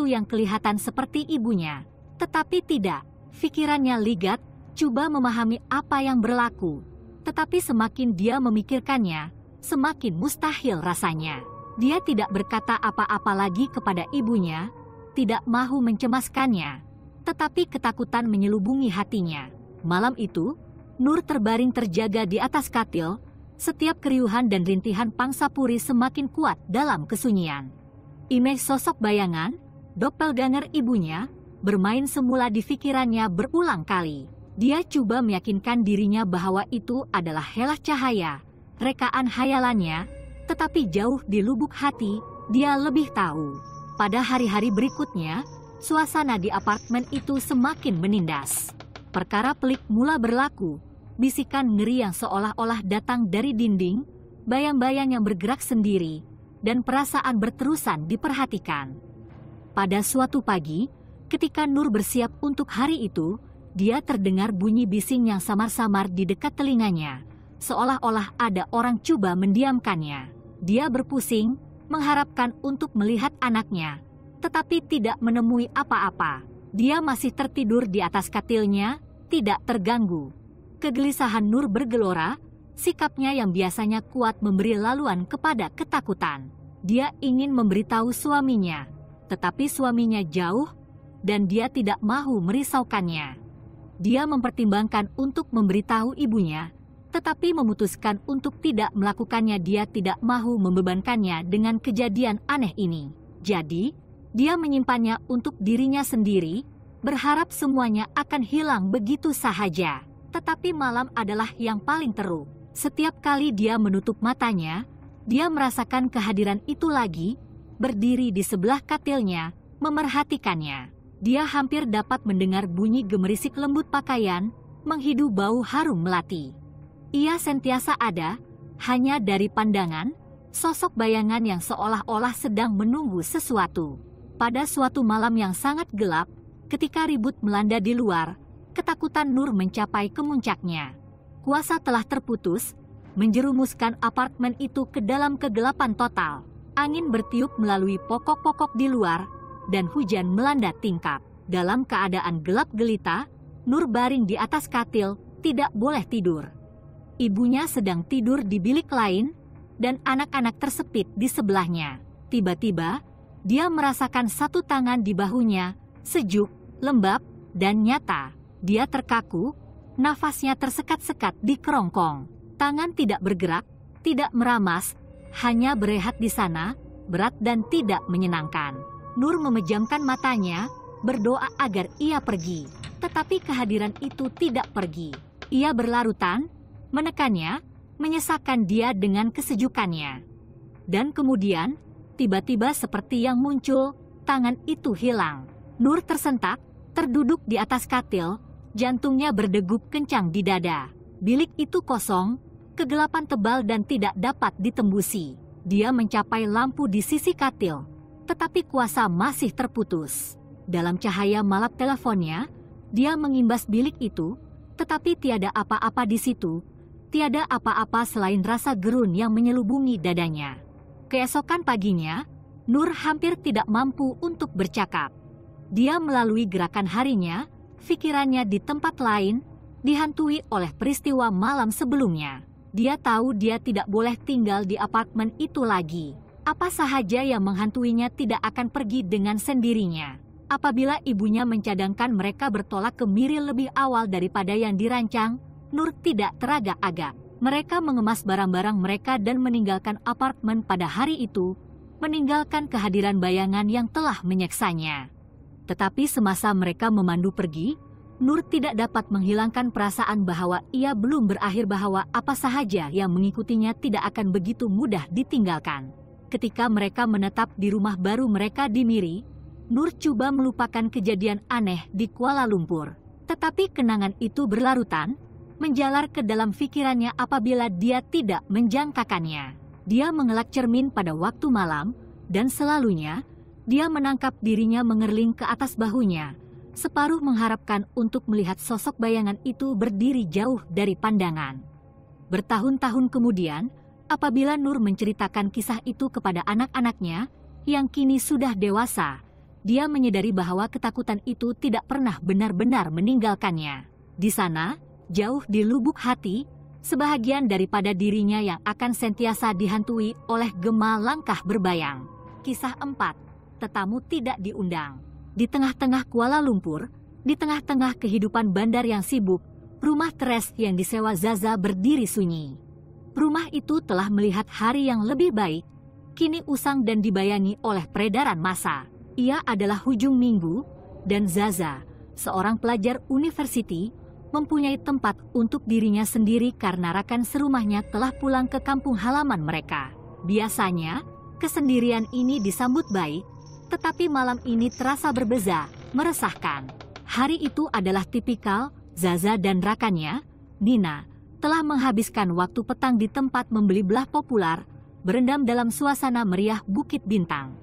yang kelihatan seperti ibunya, tetapi tidak. Pikirannya ligat, coba memahami apa yang berlaku. Tetapi semakin dia memikirkannya, semakin mustahil rasanya. Dia tidak berkata apa-apa lagi kepada ibunya, tidak mahu mencemaskannya, tetapi ketakutan menyelubungi hatinya. Malam itu, Nur terbaring terjaga di atas katil. Setiap keriuhan dan rintihan pangsa puri semakin kuat dalam kesunyian. Imej sosok bayangan, doppelganger ibunya, bermain semula di pikirannya berulang kali. Dia coba meyakinkan dirinya bahwa itu adalah helah cahaya, rekaan hayalannya, tetapi jauh di lubuk hati, dia lebih tahu. Pada hari-hari berikutnya, suasana di apartemen itu semakin menindas. Perkara pelik mula berlaku. Bisikan ngeri yang seolah-olah datang dari dinding, bayang-bayang yang bergerak sendiri, dan perasaan berterusan diperhatikan. Pada suatu pagi, ketika Nur bersiap untuk hari itu, dia terdengar bunyi bising yang samar-samar di dekat telinganya, seolah-olah ada orang coba mendiamkannya. Dia berpusing, mengharapkan untuk melihat anaknya, tetapi tidak menemui apa-apa. Dia masih tertidur di atas katilnya, tidak terganggu. Kegelisahan Nur bergelora, sikapnya yang biasanya kuat memberi laluan kepada ketakutan. Dia ingin memberitahu suaminya, tetapi suaminya jauh, dan dia tidak mahu merisaukannya. Dia mempertimbangkan untuk memberitahu ibunya, tetapi memutuskan untuk tidak melakukannya. Dia tidak mahu membebankannya dengan kejadian aneh ini. Jadi, dia menyimpannya untuk dirinya sendiri, berharap semuanya akan hilang begitu sahaja. Tetapi malam adalah yang paling teruk. Setiap kali dia menutup matanya, dia merasakan kehadiran itu lagi, berdiri di sebelah katilnya, memerhatikannya. Dia hampir dapat mendengar bunyi gemerisik lembut pakaian, menghidu bau harum melati. Ia sentiasa ada, hanya dari pandangan, sosok bayangan yang seolah-olah sedang menunggu sesuatu. Pada suatu malam yang sangat gelap, ketika ribut melanda di luar, ketakutan Nur mencapai kemuncaknya. Kuasa telah terputus, menjerumuskan apartemen itu ke dalam kegelapan total. Angin bertiup melalui pokok-pokok di luar, dan hujan melanda tingkap. Dalam keadaan gelap gelita, Nur baring di atas katil, tidak boleh tidur. Ibunya sedang tidur di bilik lain, dan anak-anak tersepit di sebelahnya. Tiba-tiba, dia merasakan satu tangan di bahunya, sejuk, lembab, dan nyata. Dia terkaku, nafasnya tersekat-sekat di kerongkong. Tangan tidak bergerak, tidak meramas, hanya berehat di sana, berat dan tidak menyenangkan. Nur memejamkan matanya, berdoa agar ia pergi. Tetapi kehadiran itu tidak pergi. Ia berlarutan, menekannya, menyesakkan dia dengan kesejukannya. Dan kemudian, tiba-tiba seperti yang muncul, tangan itu hilang. Nur tersentak, terduduk di atas katil, jantungnya berdegup kencang di dada. Bilik itu kosong, kegelapan tebal dan tidak dapat ditembusi. Dia mencapai lampu di sisi katil, tetapi kuasa masih terputus. Dalam cahaya malap teleponnya, dia mengimbas bilik itu, tetapi tiada apa-apa di situ, tiada apa-apa selain rasa gerun yang menyelubungi dadanya. Keesokan paginya, Nur hampir tidak mampu untuk bercakap. Dia melalui gerakan harinya, pikirannya di tempat lain, dihantui oleh peristiwa malam sebelumnya. Dia tahu dia tidak boleh tinggal di apartemen itu lagi. Apa sahaja yang menghantuinya tidak akan pergi dengan sendirinya. Apabila ibunya mencadangkan mereka bertolak ke Miril lebih awal daripada yang dirancang, Nur tidak teragak-agak. Mereka mengemas barang-barang mereka dan meninggalkan apartemen pada hari itu, meninggalkan kehadiran bayangan yang telah menyeksanya. Tetapi semasa mereka memandu pergi, Nur tidak dapat menghilangkan perasaan bahwa ia belum berakhir, bahwa apa sahaja yang mengikutinya tidak akan begitu mudah ditinggalkan. Ketika mereka menetap di rumah baru mereka di Miri, Nur coba melupakan kejadian aneh di Kuala Lumpur. Tetapi kenangan itu berlarutan, menjalar ke dalam pikirannya apabila dia tidak menjangkakannya. Dia mengelak cermin pada waktu malam, dan selalunya, dia menangkap dirinya mengerling ke atas bahunya, separuh mengharapkan untuk melihat sosok bayangan itu berdiri jauh dari pandangan. Bertahun-tahun kemudian, apabila Nur menceritakan kisah itu kepada anak-anaknya, yang kini sudah dewasa, dia menyadari bahwa ketakutan itu tidak pernah benar-benar meninggalkannya. Di sana, jauh di lubuk hati, sebahagian daripada dirinya yang akan sentiasa dihantui oleh gema langkah berbayang. Kisah 4. Tetamu tidak diundang. Di tengah-tengah Kuala Lumpur, di tengah-tengah kehidupan bandar yang sibuk, rumah teres yang disewa Zaza berdiri sunyi. Rumah itu telah melihat hari yang lebih baik, kini usang dan dibayangi oleh peredaran massa. Ia adalah hujung minggu, dan Zaza, seorang pelajar universiti, mempunyai tempat untuk dirinya sendiri karena rakan serumahnya telah pulang ke kampung halaman mereka. Biasanya, kesendirian ini disambut baik, tetapi malam ini terasa berbeza, meresahkan. Hari itu adalah tipikal, Zaza dan rakannya, Nina, telah menghabiskan waktu petang di tempat membeli belah populer, berendam dalam suasana meriah Bukit Bintang.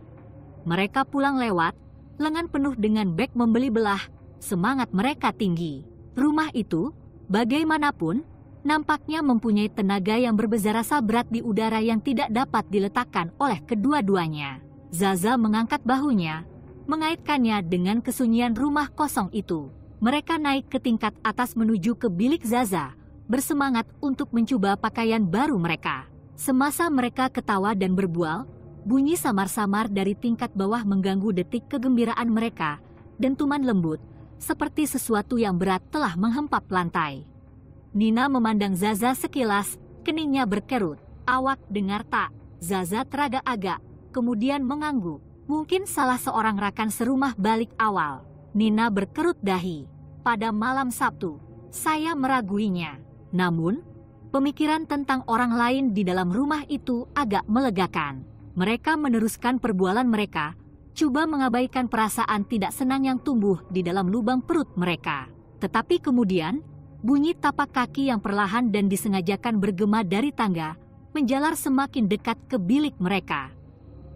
Mereka pulang lewat, lengan penuh dengan beg membeli belah, semangat mereka tinggi. Rumah itu, bagaimanapun, nampaknya mempunyai tenaga yang berbeza, rasa berat di udara yang tidak dapat diletakkan oleh kedua-duanya. Zaza mengangkat bahunya, mengaitkannya dengan kesunyian rumah kosong itu. Mereka naik ke tingkat atas menuju ke bilik Zaza, bersemangat untuk mencoba pakaian baru mereka. Semasa mereka ketawa dan berbual, bunyi samar-samar dari tingkat bawah mengganggu detik kegembiraan mereka, dentuman lembut, seperti sesuatu yang berat telah menghempap lantai. Nina memandang Zaza sekilas, keningnya berkerut. Awak dengar tak? Zaza teragak-agak, kemudian mengangguk. Mungkin salah seorang rakan serumah balik awal. Nina berkerut dahi. Pada malam Sabtu, saya meraguinya. Namun, pemikiran tentang orang lain di dalam rumah itu agak melegakan. Mereka meneruskan perbualan mereka, coba mengabaikan perasaan tidak senang yang tumbuh di dalam lubang perut mereka. Tetapi kemudian, bunyi tapak kaki yang perlahan dan disengajakan bergema dari tangga, menjalar semakin dekat ke bilik mereka.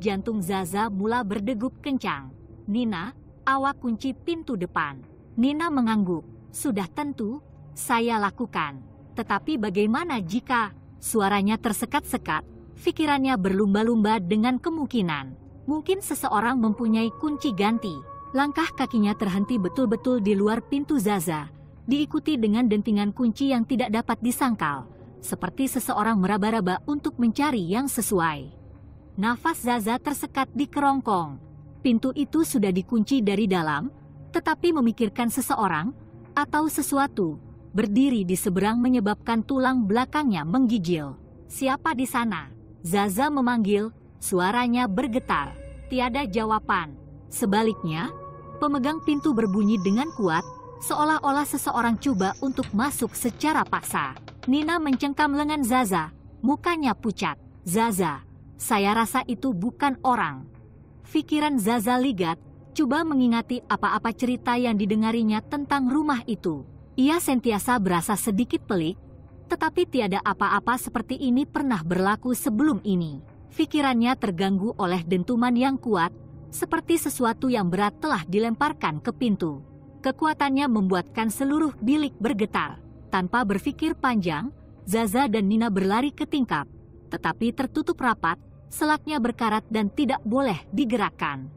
Jantung Zaza mula berdegup kencang. Nina, awak kunci pintu depan. Nina mengangguk. Sudah tentu, saya lakukan. Tetapi bagaimana jika suaranya tersekat-sekat, pikirannya berlumba-lumba dengan kemungkinan. Mungkin seseorang mempunyai kunci ganti. Langkah kakinya terhenti betul-betul di luar pintu Zaza, diikuti dengan dentingan kunci yang tidak dapat disangkal, seperti seseorang meraba-raba untuk mencari yang sesuai. Nafas Zaza tersekat di kerongkong. Pintu itu sudah dikunci dari dalam, tetapi memikirkan seseorang atau sesuatu berdiri di seberang menyebabkan tulang belakangnya menggigil. Siapa di sana? Zaza memanggil, suaranya bergetar. Tiada jawaban. Sebaliknya, pemegang pintu berbunyi dengan kuat, seolah-olah seseorang coba untuk masuk secara paksa. Nina mencengkam lengan Zaza, mukanya pucat. Zaza, saya rasa itu bukan orang. Pikiran Zaza ligat, coba mengingati apa-apa cerita yang didengarinya tentang rumah itu. Ia sentiasa berasa sedikit pelik, tetapi tiada apa-apa seperti ini pernah berlaku sebelum ini. Pikirannya terganggu oleh dentuman yang kuat, seperti sesuatu yang berat telah dilemparkan ke pintu. Kekuatannya membuatkan seluruh bilik bergetar. Tanpa berpikir panjang, Zaza dan Nina berlari ke tingkap, tetapi tertutup rapat, selaknya berkarat dan tidak boleh digerakkan.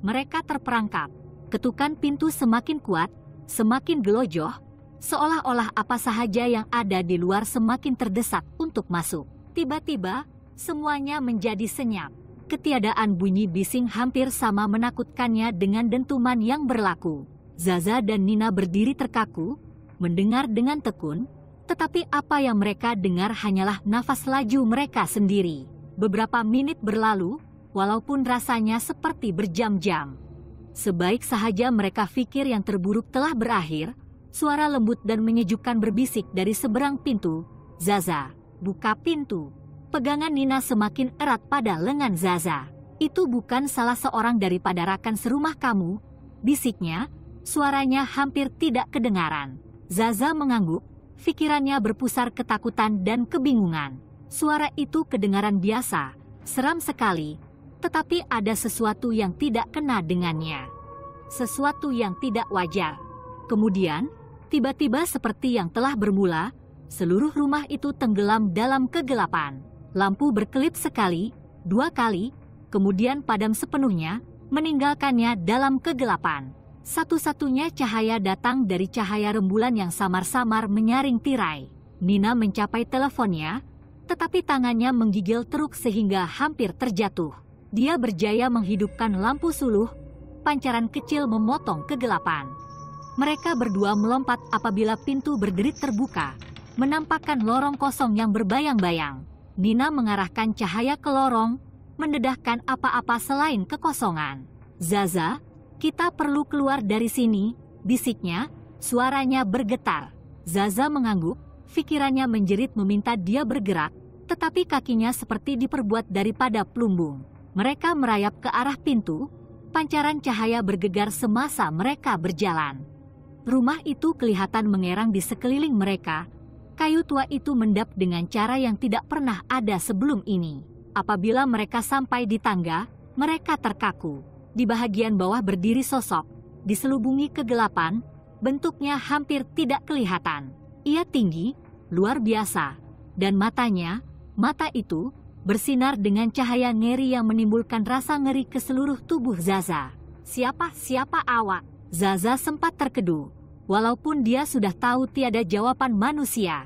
Mereka terperangkap. Ketukan pintu semakin kuat, semakin gelojoh, seolah-olah apa sahaja yang ada di luar semakin terdesak untuk masuk. Tiba-tiba, semuanya menjadi senyap. Ketiadaan bunyi bising hampir sama menakutkannya dengan dentuman yang berlaku. Zaza dan Nina berdiri terkaku, mendengar dengan tekun, tetapi apa yang mereka dengar hanyalah nafas laju mereka sendiri. Beberapa menit berlalu, walaupun rasanya seperti berjam-jam. Sebaik sahaja mereka pikir yang terburuk telah berakhir, suara lembut dan menyejukkan berbisik dari seberang pintu, "Zaza, buka pintu." Pegangan Nina semakin erat pada lengan Zaza. "Itu bukan salah seorang daripada rakan serumah kamu," bisiknya, suaranya hampir tidak kedengaran. Zaza mengangguk, pikirannya berpusar ketakutan dan kebingungan. Suara itu kedengaran biasa, seram sekali, tetapi ada sesuatu yang tidak kena dengannya. Sesuatu yang tidak wajar. Kemudian, tiba-tiba seperti yang telah bermula, seluruh rumah itu tenggelam dalam kegelapan. Lampu berkelip sekali, dua kali, kemudian padam sepenuhnya, meninggalkannya dalam kegelapan. Satu-satunya cahaya datang dari cahaya rembulan yang samar-samar menyaring tirai. Nina mencapai teleponnya, tetapi tangannya menggigil teruk sehingga hampir terjatuh. Dia berjaya menghidupkan lampu suluh, pancaran kecil memotong kegelapan. Mereka berdua melompat apabila pintu berderit terbuka, menampakkan lorong kosong yang berbayang-bayang. Nina mengarahkan cahaya ke lorong, mendedahkan apa-apa selain kekosongan. "Zaza, kita perlu keluar dari sini," bisiknya, suaranya bergetar. Zaza mengangguk, pikirannya menjerit meminta dia bergerak, tetapi kakinya seperti diperbuat daripada plumbung. Mereka merayap ke arah pintu, pancaran cahaya bergegar semasa mereka berjalan. Rumah itu kelihatan mengerang di sekeliling mereka. Kayu tua itu mendap dengan cara yang tidak pernah ada sebelum ini. Apabila mereka sampai di tangga, mereka terkaku. Di bahagian bawah berdiri sosok, diselubungi kegelapan, bentuknya hampir tidak kelihatan. Ia tinggi, luar biasa, dan mata itu, bersinar dengan cahaya ngeri yang menimbulkan rasa ngeri ke seluruh tubuh Zaza. Siapa awak?" Zaza sempat terkedu, walaupun dia sudah tahu tiada jawaban manusia.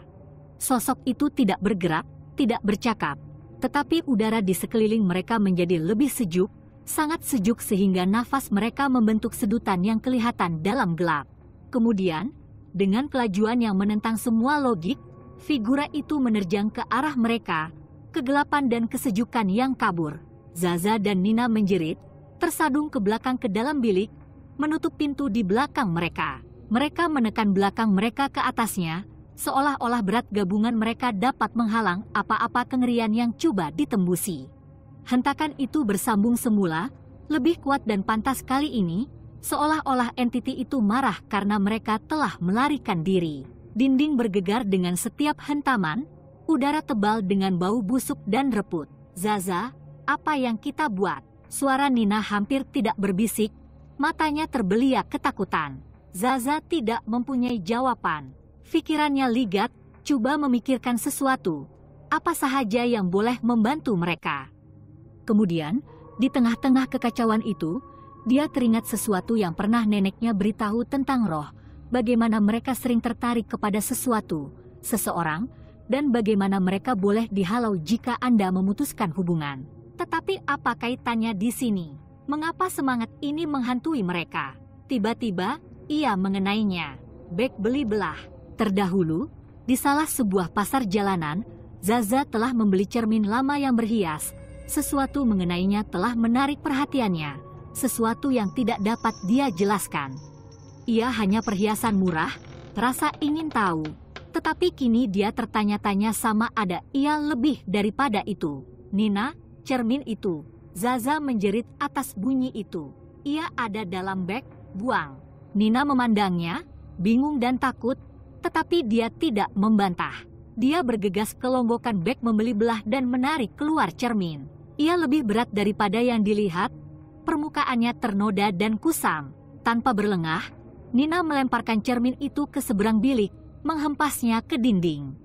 Sosok itu tidak bergerak, tidak bercakap, tetapi udara di sekeliling mereka menjadi lebih sejuk, sangat sejuk sehingga nafas mereka membentuk sedutan yang kelihatan dalam gelap. Kemudian, dengan kelajuan yang menentang semua logik, figura itu menerjang ke arah mereka, kegelapan dan kesejukan yang kabur. Zaza dan Nina menjerit, tersadung ke belakang ke dalam bilik, menutup pintu di belakang mereka. Mereka menekan belakang mereka ke atasnya, seolah-olah berat gabungan mereka dapat menghalang apa-apa kengerian yang coba ditembusi. Hentakan itu bersambung semula, lebih kuat dan pantas kali ini, seolah-olah entiti itu marah karena mereka telah melarikan diri. Dinding bergegar dengan setiap hentaman, udara tebal dengan bau busuk dan reput. "Zaza, apa yang kita buat?" Suara Nina hampir tidak berbisik, matanya terbeliak ketakutan. Zaza tidak mempunyai jawaban. Pikirannya ligat, coba memikirkan sesuatu. Apa sahaja yang boleh membantu mereka. Kemudian, di tengah-tengah kekacauan itu, dia teringat sesuatu yang pernah neneknya beritahu tentang roh, bagaimana mereka sering tertarik kepada sesuatu, seseorang, dan bagaimana mereka boleh dihalau jika Anda memutuskan hubungan. Tetapi apa kaitannya di sini? Mengapa semangat ini menghantui mereka? Tiba-tiba, ia mengenainya. Bek beli belah. Terdahulu, di salah sebuah pasar jalanan, Zaza telah membeli cermin lama yang berhias. Sesuatu mengenainya telah menarik perhatiannya, sesuatu yang tidak dapat dia jelaskan. Ia hanya perhiasan murah, rasa ingin tahu. Tetapi kini dia tertanya-tanya sama ada ia lebih daripada itu. "Nina, cermin itu." Zaza menjerit atas bunyi itu. "Ia ada dalam beg, buang." Nina memandangnya, bingung dan takut, tetapi dia tidak membantah. Dia bergegas ke longgokan beg membeli belah dan menarik keluar cermin. Ia lebih berat daripada yang dilihat, permukaannya ternoda dan kusam. Tanpa berlengah, Nina melemparkan cermin itu ke seberang bilik, menghempasnya ke dinding.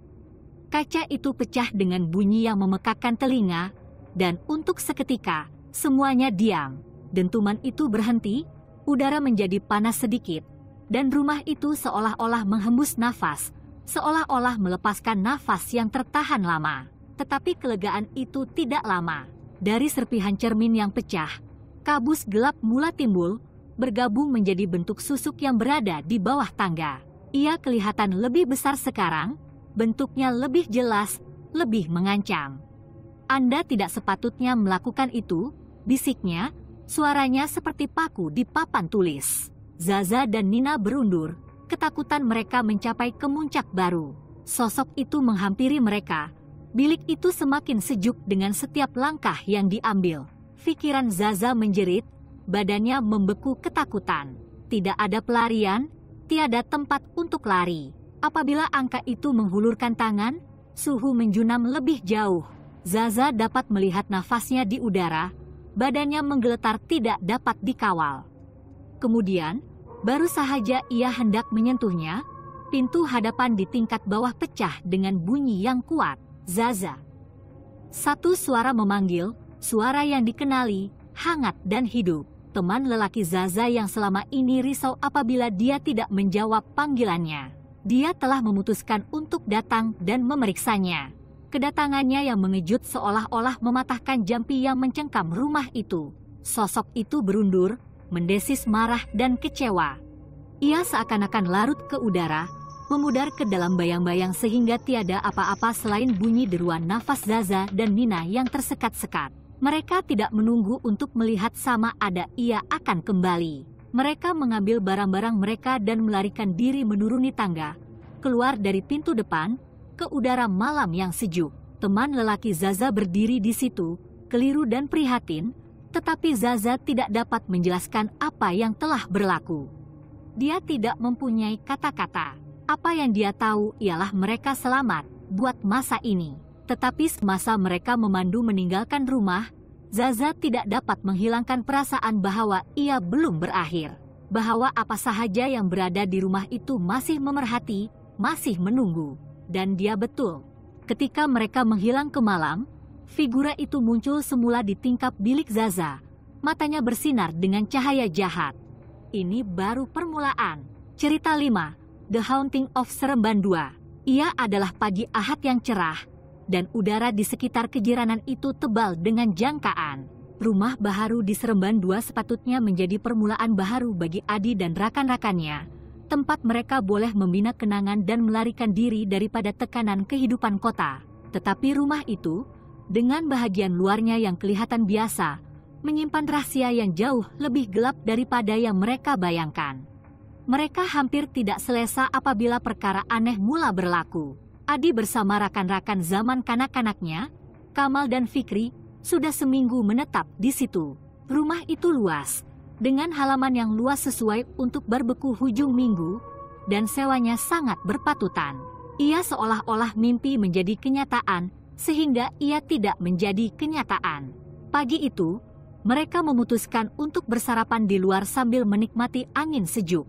Kaca itu pecah dengan bunyi yang memekakkan telinga, dan untuk seketika, semuanya diam. Dentuman itu berhenti, udara menjadi panas sedikit, dan rumah itu seolah-olah menghembus nafas, seolah-olah melepaskan nafas yang tertahan lama. Tetapi kelegaan itu tidak lama. Dari serpihan cermin yang pecah, kabus gelap mula timbul, bergabung menjadi bentuk susuk yang berada di bawah tangga. Ia kelihatan lebih besar sekarang, bentuknya lebih jelas, lebih mengancam. "Anda tidak sepatutnya melakukan itu," bisiknya, suaranya seperti paku di papan tulis. Zaza dan Nina berundur, ketakutan mereka mencapai kemuncak baru. Sosok itu menghampiri mereka. Bilik itu semakin sejuk dengan setiap langkah yang diambil. Pikiran Zaza menjerit, badannya membeku ketakutan. Tidak ada pelarian, tiada tempat untuk lari. Apabila angka itu menghulurkan tangan, suhu menjunam lebih jauh. Zaza dapat melihat nafasnya di udara, badannya menggeletar tidak dapat dikawal. Kemudian, baru sahaja ia hendak menyentuhnya, pintu hadapan di tingkat bawah pecah dengan bunyi yang kuat. "Zaza." Satu suara memanggil, suara yang dikenali, hangat dan hidup. Teman lelaki Zaza yang selama ini risau apabila dia tidak menjawab panggilannya. Dia telah memutuskan untuk datang dan memeriksanya. Kedatangannya yang mengejut seolah-olah mematahkan jampi yang mencengkam rumah itu. Sosok itu berundur, mendesis marah dan kecewa. Ia seakan-akan larut ke udara, memudar ke dalam bayang-bayang sehingga tiada apa-apa selain bunyi deruan nafas Zaza dan Nina yang tersekat-sekat. Mereka tidak menunggu untuk melihat sama ada ia akan kembali. Mereka mengambil barang-barang mereka dan melarikan diri menuruni tangga, keluar dari pintu depan, ke udara malam yang sejuk. Teman lelaki Zaza berdiri di situ, keliru dan prihatin, tetapi Zaza tidak dapat menjelaskan apa yang telah berlaku. Dia tidak mempunyai kata-kata. Apa yang dia tahu ialah mereka selamat buat masa ini. Tetapi semasa mereka memandu meninggalkan rumah, Zaza tidak dapat menghilangkan perasaan bahwa ia belum berakhir. Bahwa apa sahaja yang berada di rumah itu masih memerhati, masih menunggu. Dan dia betul. Ketika mereka menghilang ke malam, figura itu muncul semula di tingkap bilik Zaza. Matanya bersinar dengan cahaya jahat. Ini baru permulaan. Cerita 5, The Haunting of Seremban 2. Ia adalah pagi Ahad yang cerah, dan udara di sekitar kejiranan itu tebal dengan jangkaan. Rumah baharu di Seremban 2 sepatutnya menjadi permulaan baharu bagi Adi dan rakan-rakannya. Tempat mereka boleh membina kenangan dan melarikan diri daripada tekanan kehidupan kota. Tetapi rumah itu, dengan bahagian luarnya yang kelihatan biasa, menyimpan rahasia yang jauh lebih gelap daripada yang mereka bayangkan. Mereka hampir tidak selesa apabila perkara aneh mula berlaku. Adi bersama rakan-rakan zaman kanak-kanaknya, Kamal dan Fikri, sudah seminggu menetap di situ. Rumah itu luas, dengan halaman yang luas sesuai untuk barbeku hujung minggu, dan sewanya sangat berpatutan. Ia seolah-olah mimpi menjadi kenyataan, sehingga ia tidak menjadi kenyataan. Pagi itu, mereka memutuskan untuk bersarapan di luar sambil menikmati angin sejuk.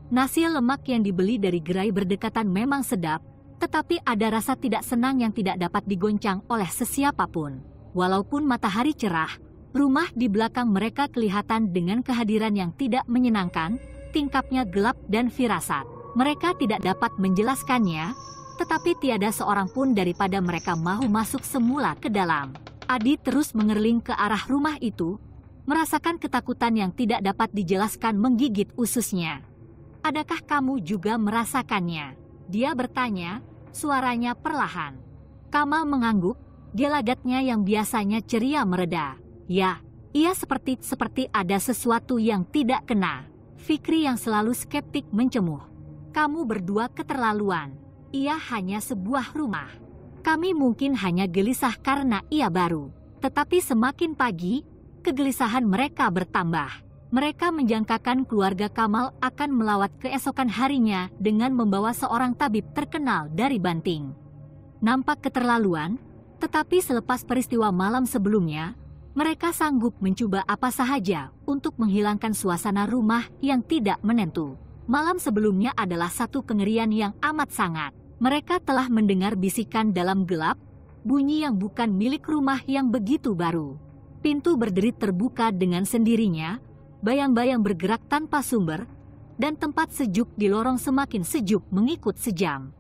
Nasi lemak yang dibeli dari gerai berdekatan memang sedap, tetapi ada rasa tidak senang yang tidak dapat digoncang oleh sesiapapun. Walaupun matahari cerah, rumah di belakang mereka kelihatan dengan kehadiran yang tidak menyenangkan, tingkapnya gelap dan firasat. Mereka tidak dapat menjelaskannya, tetapi tiada seorang pun daripada mereka mau masuk semula ke dalam. Adi terus mengerling ke arah rumah itu, merasakan ketakutan yang tidak dapat dijelaskan menggigit ususnya. "Adakah kamu juga merasakannya?" Dia bertanya, suaranya perlahan. Kamal mengangguk, gelagatnya yang biasanya ceria mereda. "Ya, ia seperti ada sesuatu yang tidak kena." Fikri yang selalu skeptik mencemuh. "Kamu berdua keterlaluan. Ia hanya sebuah rumah. Kami mungkin hanya gelisah karena ia baru." Tetapi semakin pagi, kegelisahan mereka bertambah. Mereka menjangkakan keluarga Kamal akan melawat keesokan harinya dengan membawa seorang tabib terkenal dari Banting. Nampak keterlaluan, tetapi selepas peristiwa malam sebelumnya, mereka sanggup mencoba apa sahaja untuk menghilangkan suasana rumah yang tidak menentu. Malam sebelumnya adalah satu kengerian yang amat sangat. Mereka telah mendengar bisikan dalam gelap, bunyi yang bukan milik rumah yang begitu baru. Pintu berdiri terbuka dengan sendirinya, bayang-bayang bergerak tanpa sumber, dan tempat sejuk di lorong semakin sejuk mengikut sejam.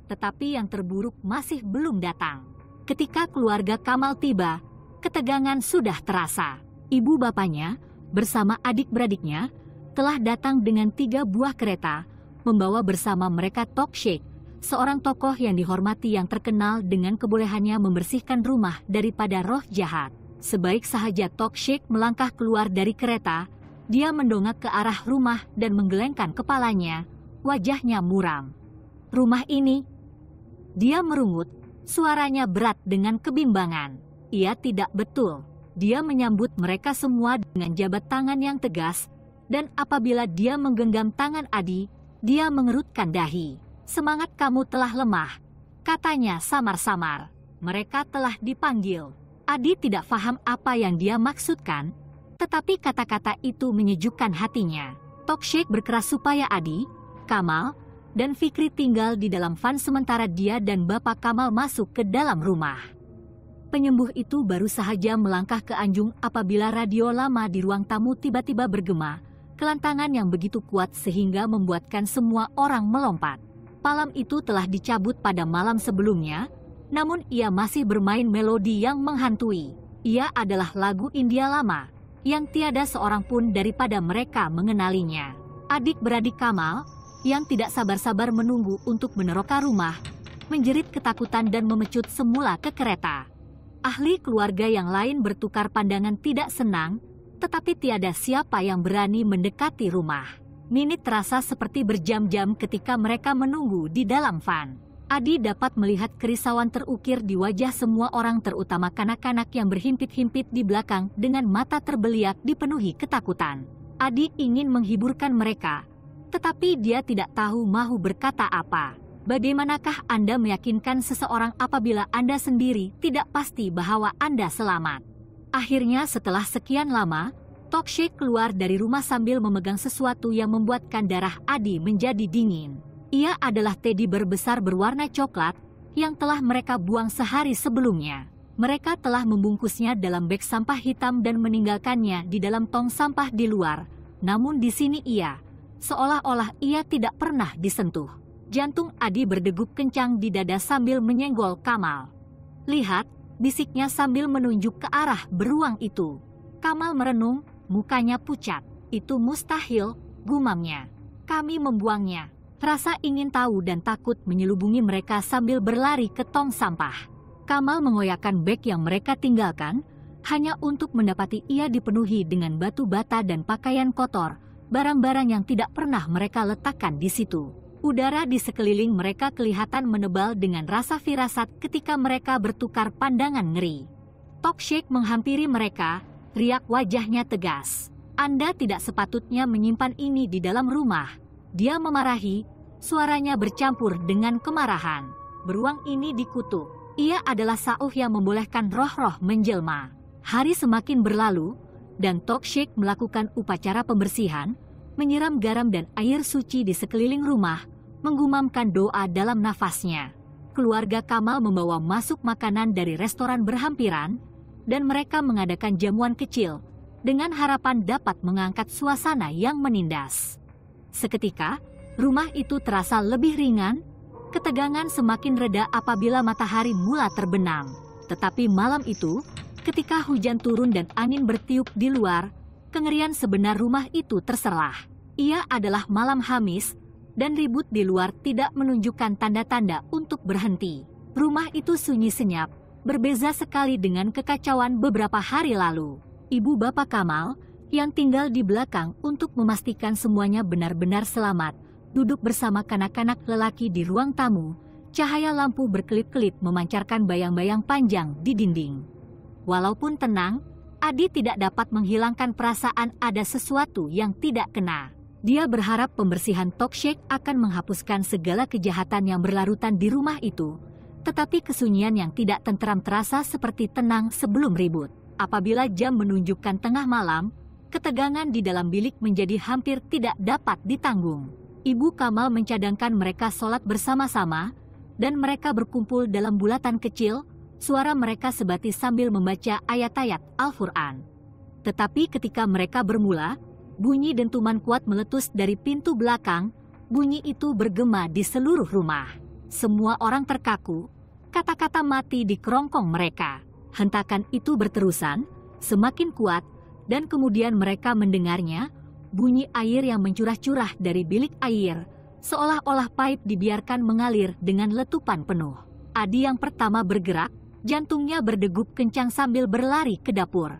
Tetapi yang terburuk masih belum datang. Ketika keluarga Kamal tiba, ketegangan sudah terasa. Ibu bapaknya, bersama adik-beradiknya, telah datang dengan 3 buah kereta, membawa bersama mereka Tok Sheikh, seorang tokoh yang dihormati yang terkenal dengan kebolehannya membersihkan rumah daripada roh jahat. Sebaik sahaja Tok Sheikh melangkah keluar dari kereta, dia mendongak ke arah rumah dan menggelengkan kepalanya, wajahnya muram. "Rumah ini?" Dia merungut, suaranya berat dengan kebimbangan. Ia tidak betul. Dia menyambut mereka semua dengan jabat tangan yang tegas, dan apabila dia menggenggam tangan Adi, dia mengerutkan dahi. "Semangat kamu telah lemah," katanya samar-samar. Mereka telah dipanggil. Adi tidak paham apa yang dia maksudkan, tetapi kata-kata itu menyejukkan hatinya. Tok Sheikh berkeras supaya Adi, Kamal, dan Fikri tinggal di dalam van sementara dia dan Bapak Kamal masuk ke dalam rumah. Penyembuh itu baru sahaja melangkah ke anjung apabila radio lama di ruang tamu tiba-tiba bergema, kelantangan yang begitu kuat sehingga membuatkan semua orang melompat. Palam itu telah dicabut pada malam sebelumnya, namun ia masih bermain melodi yang menghantui. Ia adalah lagu India lama, yang tiada seorang pun daripada mereka mengenalinya. Adik-beradik Kamal, yang tidak sabar-sabar menunggu untuk meneroka rumah, menjerit ketakutan dan memecut semula ke kereta. Ahli keluarga yang lain bertukar pandangan tidak senang, tetapi tiada siapa yang berani mendekati rumah. Minit terasa seperti berjam-jam ketika mereka menunggu di dalam van. Adi dapat melihat kerisauan terukir di wajah semua orang, terutama kanak-kanak yang berhimpit-himpit di belakang dengan mata terbeliak dipenuhi ketakutan. Adi ingin menghiburkan mereka, tetapi dia tidak tahu mahu berkata apa. Bagaimanakah Anda meyakinkan seseorang apabila Anda sendiri tidak pasti bahwa Anda selamat? Akhirnya setelah sekian lama, Tok Sheikh keluar dari rumah sambil memegang sesuatu yang membuatkan darah Adi menjadi dingin. Ia adalah teddy bear besar berwarna coklat yang telah mereka buang sehari sebelumnya. Mereka telah membungkusnya dalam beg sampah hitam dan meninggalkannya di dalam tong sampah di luar. Namun di sini ia, seolah-olah ia tidak pernah disentuh. Jantung Adi berdegup kencang di dada sambil menyenggol Kamal. "Lihat," bisiknya sambil menunjuk ke arah beruang itu. Kamal merenung, mukanya pucat. "Itu mustahil," gumamnya. "Kami membuangnya." Rasa ingin tahu dan takut menyelubungi mereka sambil berlari ke tong sampah. Kamal mengoyakkan beg yang mereka tinggalkan, hanya untuk mendapati ia dipenuhi dengan batu bata dan pakaian kotor, barang-barang yang tidak pernah mereka letakkan di situ. Udara di sekeliling mereka kelihatan menebal dengan rasa firasat ketika mereka bertukar pandangan ngeri. Tokshek menghampiri mereka, riak wajahnya tegas. Anda tidak sepatutnya menyimpan ini di dalam rumah. Dia memarahi, suaranya bercampur dengan kemarahan. Beruang ini dikutuk. Ia adalah sauh yang membolehkan roh-roh menjelma. Hari semakin berlalu, dan Tokshek melakukan upacara pembersihan, menyiram garam dan air suci di sekeliling rumah, menggumamkan doa dalam nafasnya. Keluarga Kamal membawa masuk makanan dari restoran berhampiran, dan mereka mengadakan jamuan kecil, dengan harapan dapat mengangkat suasana yang menindas. Seketika, rumah itu terasa lebih ringan, ketegangan semakin reda apabila matahari mula terbenam. Tetapi malam itu, ketika hujan turun dan angin bertiup di luar, kengerian sebenar rumah itu terserlah. Ia adalah malam Hamis, dan ribut di luar tidak menunjukkan tanda-tanda untuk berhenti. Rumah itu sunyi senyap, berbeza sekali dengan kekacauan beberapa hari lalu. Ibu bapak Kamal, yang tinggal di belakang untuk memastikan semuanya benar-benar selamat, duduk bersama kanak-kanak lelaki di ruang tamu. Cahaya lampu berkelip-kelip memancarkan bayang-bayang panjang di dinding. Walaupun tenang, Adi tidak dapat menghilangkan perasaan ada sesuatu yang tidak kena. Dia berharap pembersihan Tokshek akan menghapuskan segala kejahatan yang berlarutan di rumah itu. Tetapi kesunyian yang tidak tenteram terasa seperti tenang sebelum ribut. Apabila jam menunjukkan tengah malam, ketegangan di dalam bilik menjadi hampir tidak dapat ditanggung. Ibu Kamal mencadangkan mereka sholat bersama-sama, dan mereka berkumpul dalam bulatan kecil. Suara mereka sebati sambil membaca ayat-ayat Al-Quran. Tetapi ketika mereka bermula, bunyi dentuman kuat meletus dari pintu belakang. Bunyi itu bergema di seluruh rumah. Semua orang terkaku, kata-kata mati di kerongkong mereka. Hentakan itu berterusan, semakin kuat, dan kemudian mereka mendengarnya, bunyi air yang mencurah-curah dari bilik air, seolah-olah pipe dibiarkan mengalir dengan letupan penuh. Adi yang pertama bergerak, jantungnya berdegup kencang sambil berlari ke dapur.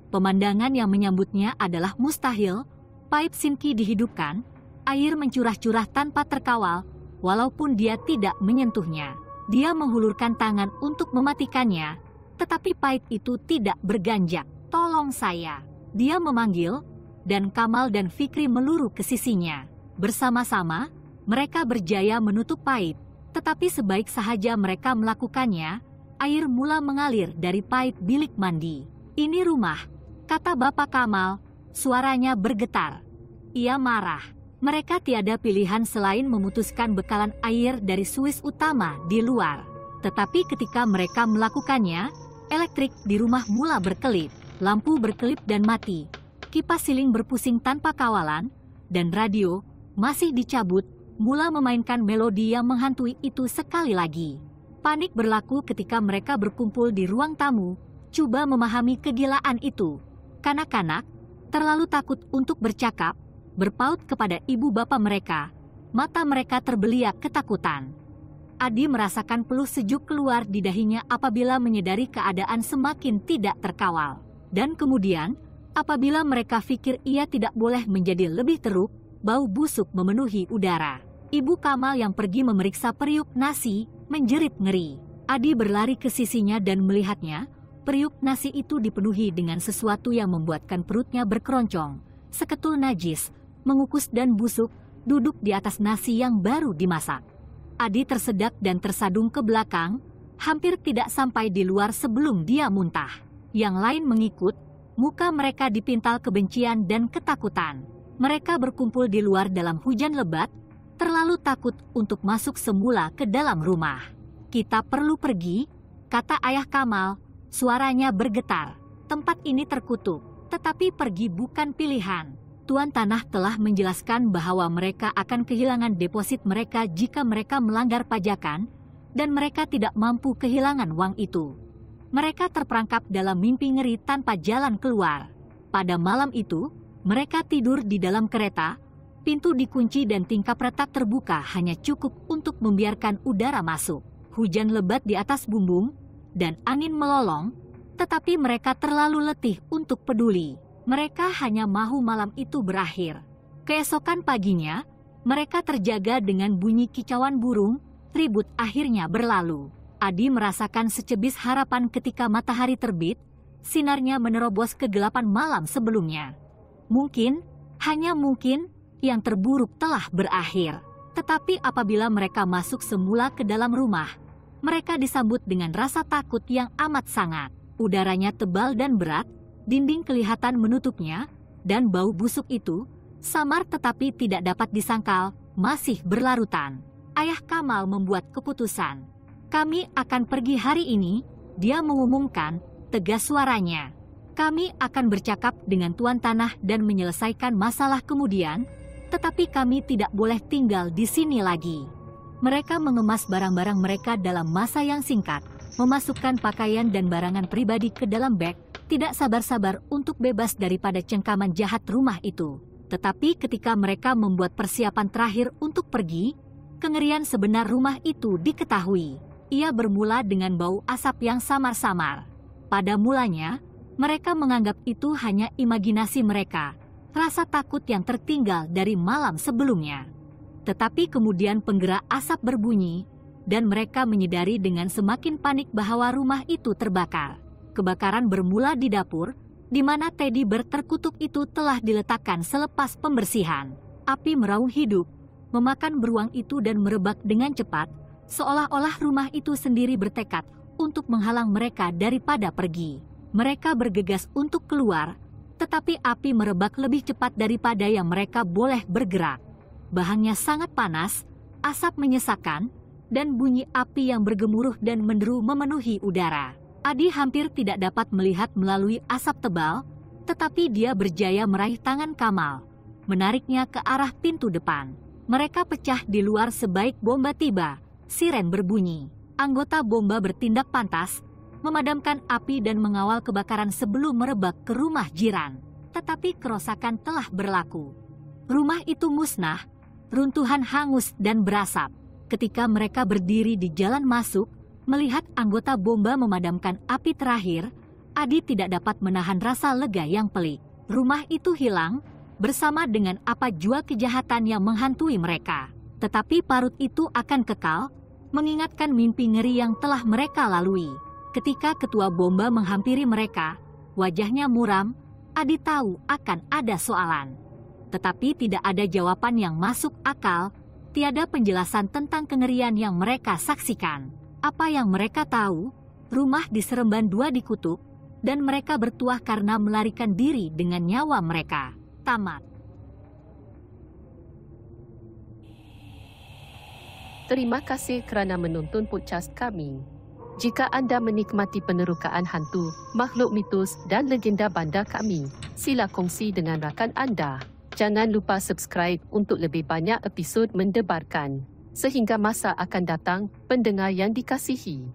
Pemandangan yang menyambutnya adalah mustahil. Pipe Sinki dihidupkan, air mencurah-curah tanpa terkawal, walaupun dia tidak menyentuhnya. Dia menghulurkan tangan untuk mematikannya, tetapi pipe itu tidak berganjak. "Tolong saya," dia memanggil, dan Kamal dan Fikri meluru ke sisinya. Bersama-sama, mereka berjaya menutup pipe, tetapi sebaik sahaja mereka melakukannya, air mula mengalir dari pipe bilik mandi. "Ini rumah," kata Bapak Kamal, suaranya bergetar. Ia marah. Mereka tiada pilihan selain memutuskan bekalan air dari suis utama di luar. Tetapi ketika mereka melakukannya, elektrik di rumah mula berkelip, lampu berkelip dan mati, kipas siling berpusing tanpa kawalan, dan radio, masih dicabut, mula memainkan melodi yang menghantui itu sekali lagi. Panik berlaku ketika mereka berkumpul di ruang tamu, coba memahami kegilaan itu. Kanak-kanak, terlalu takut untuk bercakap, berpaut kepada ibu bapa mereka. Mata mereka terbeliak ketakutan. Adi merasakan peluh sejuk keluar di dahinya apabila menyadari keadaan semakin tidak terkawal. Dan kemudian, apabila mereka pikir ia tidak boleh menjadi lebih teruk, bau busuk memenuhi udara. Ibu Kamal yang pergi memeriksa periuk nasi, menjerit ngeri. Adi berlari ke sisinya dan melihatnya, periuk nasi itu dipenuhi dengan sesuatu yang membuatkan perutnya berkeroncong. Seketul najis, mengukus dan busuk, duduk di atas nasi yang baru dimasak. Adi tersedak dan tersadung ke belakang, hampir tidak sampai di luar sebelum dia muntah. Yang lain mengikut, muka mereka dipintal kebencian dan ketakutan. Mereka berkumpul di luar dalam hujan lebat, terlalu takut untuk masuk semula ke dalam rumah. "Kita perlu pergi," kata ayah Kamal, suaranya bergetar. "Tempat ini terkutuk, tetapi pergi bukan pilihan. Tuan Tanah telah menjelaskan bahwa mereka akan kehilangan deposit mereka jika mereka melanggar pajakan, dan mereka tidak mampu kehilangan uang itu. Mereka terperangkap dalam mimpi ngeri tanpa jalan keluar. Pada malam itu, mereka tidur di dalam kereta, pintu dikunci dan tingkap retak terbuka hanya cukup untuk membiarkan udara masuk. Hujan lebat di atas bumbung, dan angin melolong, Tetapi mereka terlalu letih untuk peduli. Mereka hanya mahu malam itu berakhir. Keesokan paginya, mereka terjaga dengan bunyi kicauan burung, ribut akhirnya berlalu. Adi merasakan secebis harapan ketika matahari terbit, sinarnya menerobos kegelapan malam sebelumnya. Mungkin, hanya mungkin, yang terburuk telah berakhir. Tetapi apabila mereka masuk semula ke dalam rumah, mereka disambut dengan rasa takut yang amat sangat. Udaranya tebal dan berat, dinding kelihatan menutupnya, dan bau busuk itu, samar tetapi tidak dapat disangkal, masih berlarutan. Ayah Kamal membuat keputusan. Kami akan pergi hari ini, dia mengumumkan, tegas suaranya. Kami akan bercakap dengan tuan tanah dan menyelesaikan masalah kemudian, tetapi kami tidak boleh tinggal di sini lagi. Mereka mengemas barang-barang mereka dalam masa yang singkat, memasukkan pakaian dan barangan pribadi ke dalam beg, tidak sabar-sabar untuk bebas daripada cengkaman jahat rumah itu. Tetapi ketika mereka membuat persiapan terakhir untuk pergi, kengerian sebenar rumah itu diketahui. Ia bermula dengan bau asap yang samar-samar. Pada mulanya, mereka menganggap itu hanya imajinasi mereka, rasa takut yang tertinggal dari malam sebelumnya. Tetapi kemudian penggerak asap berbunyi, dan mereka menyadari dengan semakin panik bahwa rumah itu terbakar. Kebakaran bermula di dapur, di mana teddy bear terkutuk itu telah diletakkan selepas pembersihan. Api meraung hidup, memakan beruang itu dan merebak dengan cepat, seolah-olah rumah itu sendiri bertekad untuk menghalang mereka daripada pergi. Mereka bergegas untuk keluar, tetapi api merebak lebih cepat daripada yang mereka boleh bergerak. Bahannya sangat panas, asap menyesakkan, dan bunyi api yang bergemuruh dan menderu memenuhi udara. Adi hampir tidak dapat melihat melalui asap tebal, tetapi dia berjaya meraih tangan Kamal, menariknya ke arah pintu depan. Mereka pecah di luar sebaik bomba tiba, siren berbunyi. Anggota bomba bertindak pantas, memadamkan api dan mengawal kebakaran sebelum merebak ke rumah jiran. Tetapi kerusakan telah berlaku. Rumah itu musnah, runtuhan hangus dan berasap. Ketika mereka berdiri di jalan masuk, melihat anggota bomba memadamkan api terakhir, Adi tidak dapat menahan rasa lega yang pelik. Rumah itu hilang, bersama dengan apa jua kejahatan yang menghantui mereka. Tetapi parut itu akan kekal, mengingatkan mimpi ngeri yang telah mereka lalui. Ketika ketua bomba menghampiri mereka, wajahnya muram, Adi tahu akan ada soalan. Tetapi tidak ada jawaban yang masuk akal, tiada penjelasan tentang kengerian yang mereka saksikan. Apa yang mereka tahu, rumah di Seremban II dikutuk, dan mereka bertuah karena melarikan diri dengan nyawa mereka. Tamat. Terima kasih kerana menonton podcast kami. Jika anda menikmati penerukaan hantu, makhluk mitos dan legenda bandar kami, sila kongsi dengan rakan anda. Jangan lupa subscribe untuk lebih banyak episod mendebarkan. Sehingga masa akan datang, pendengar yang dikasihi.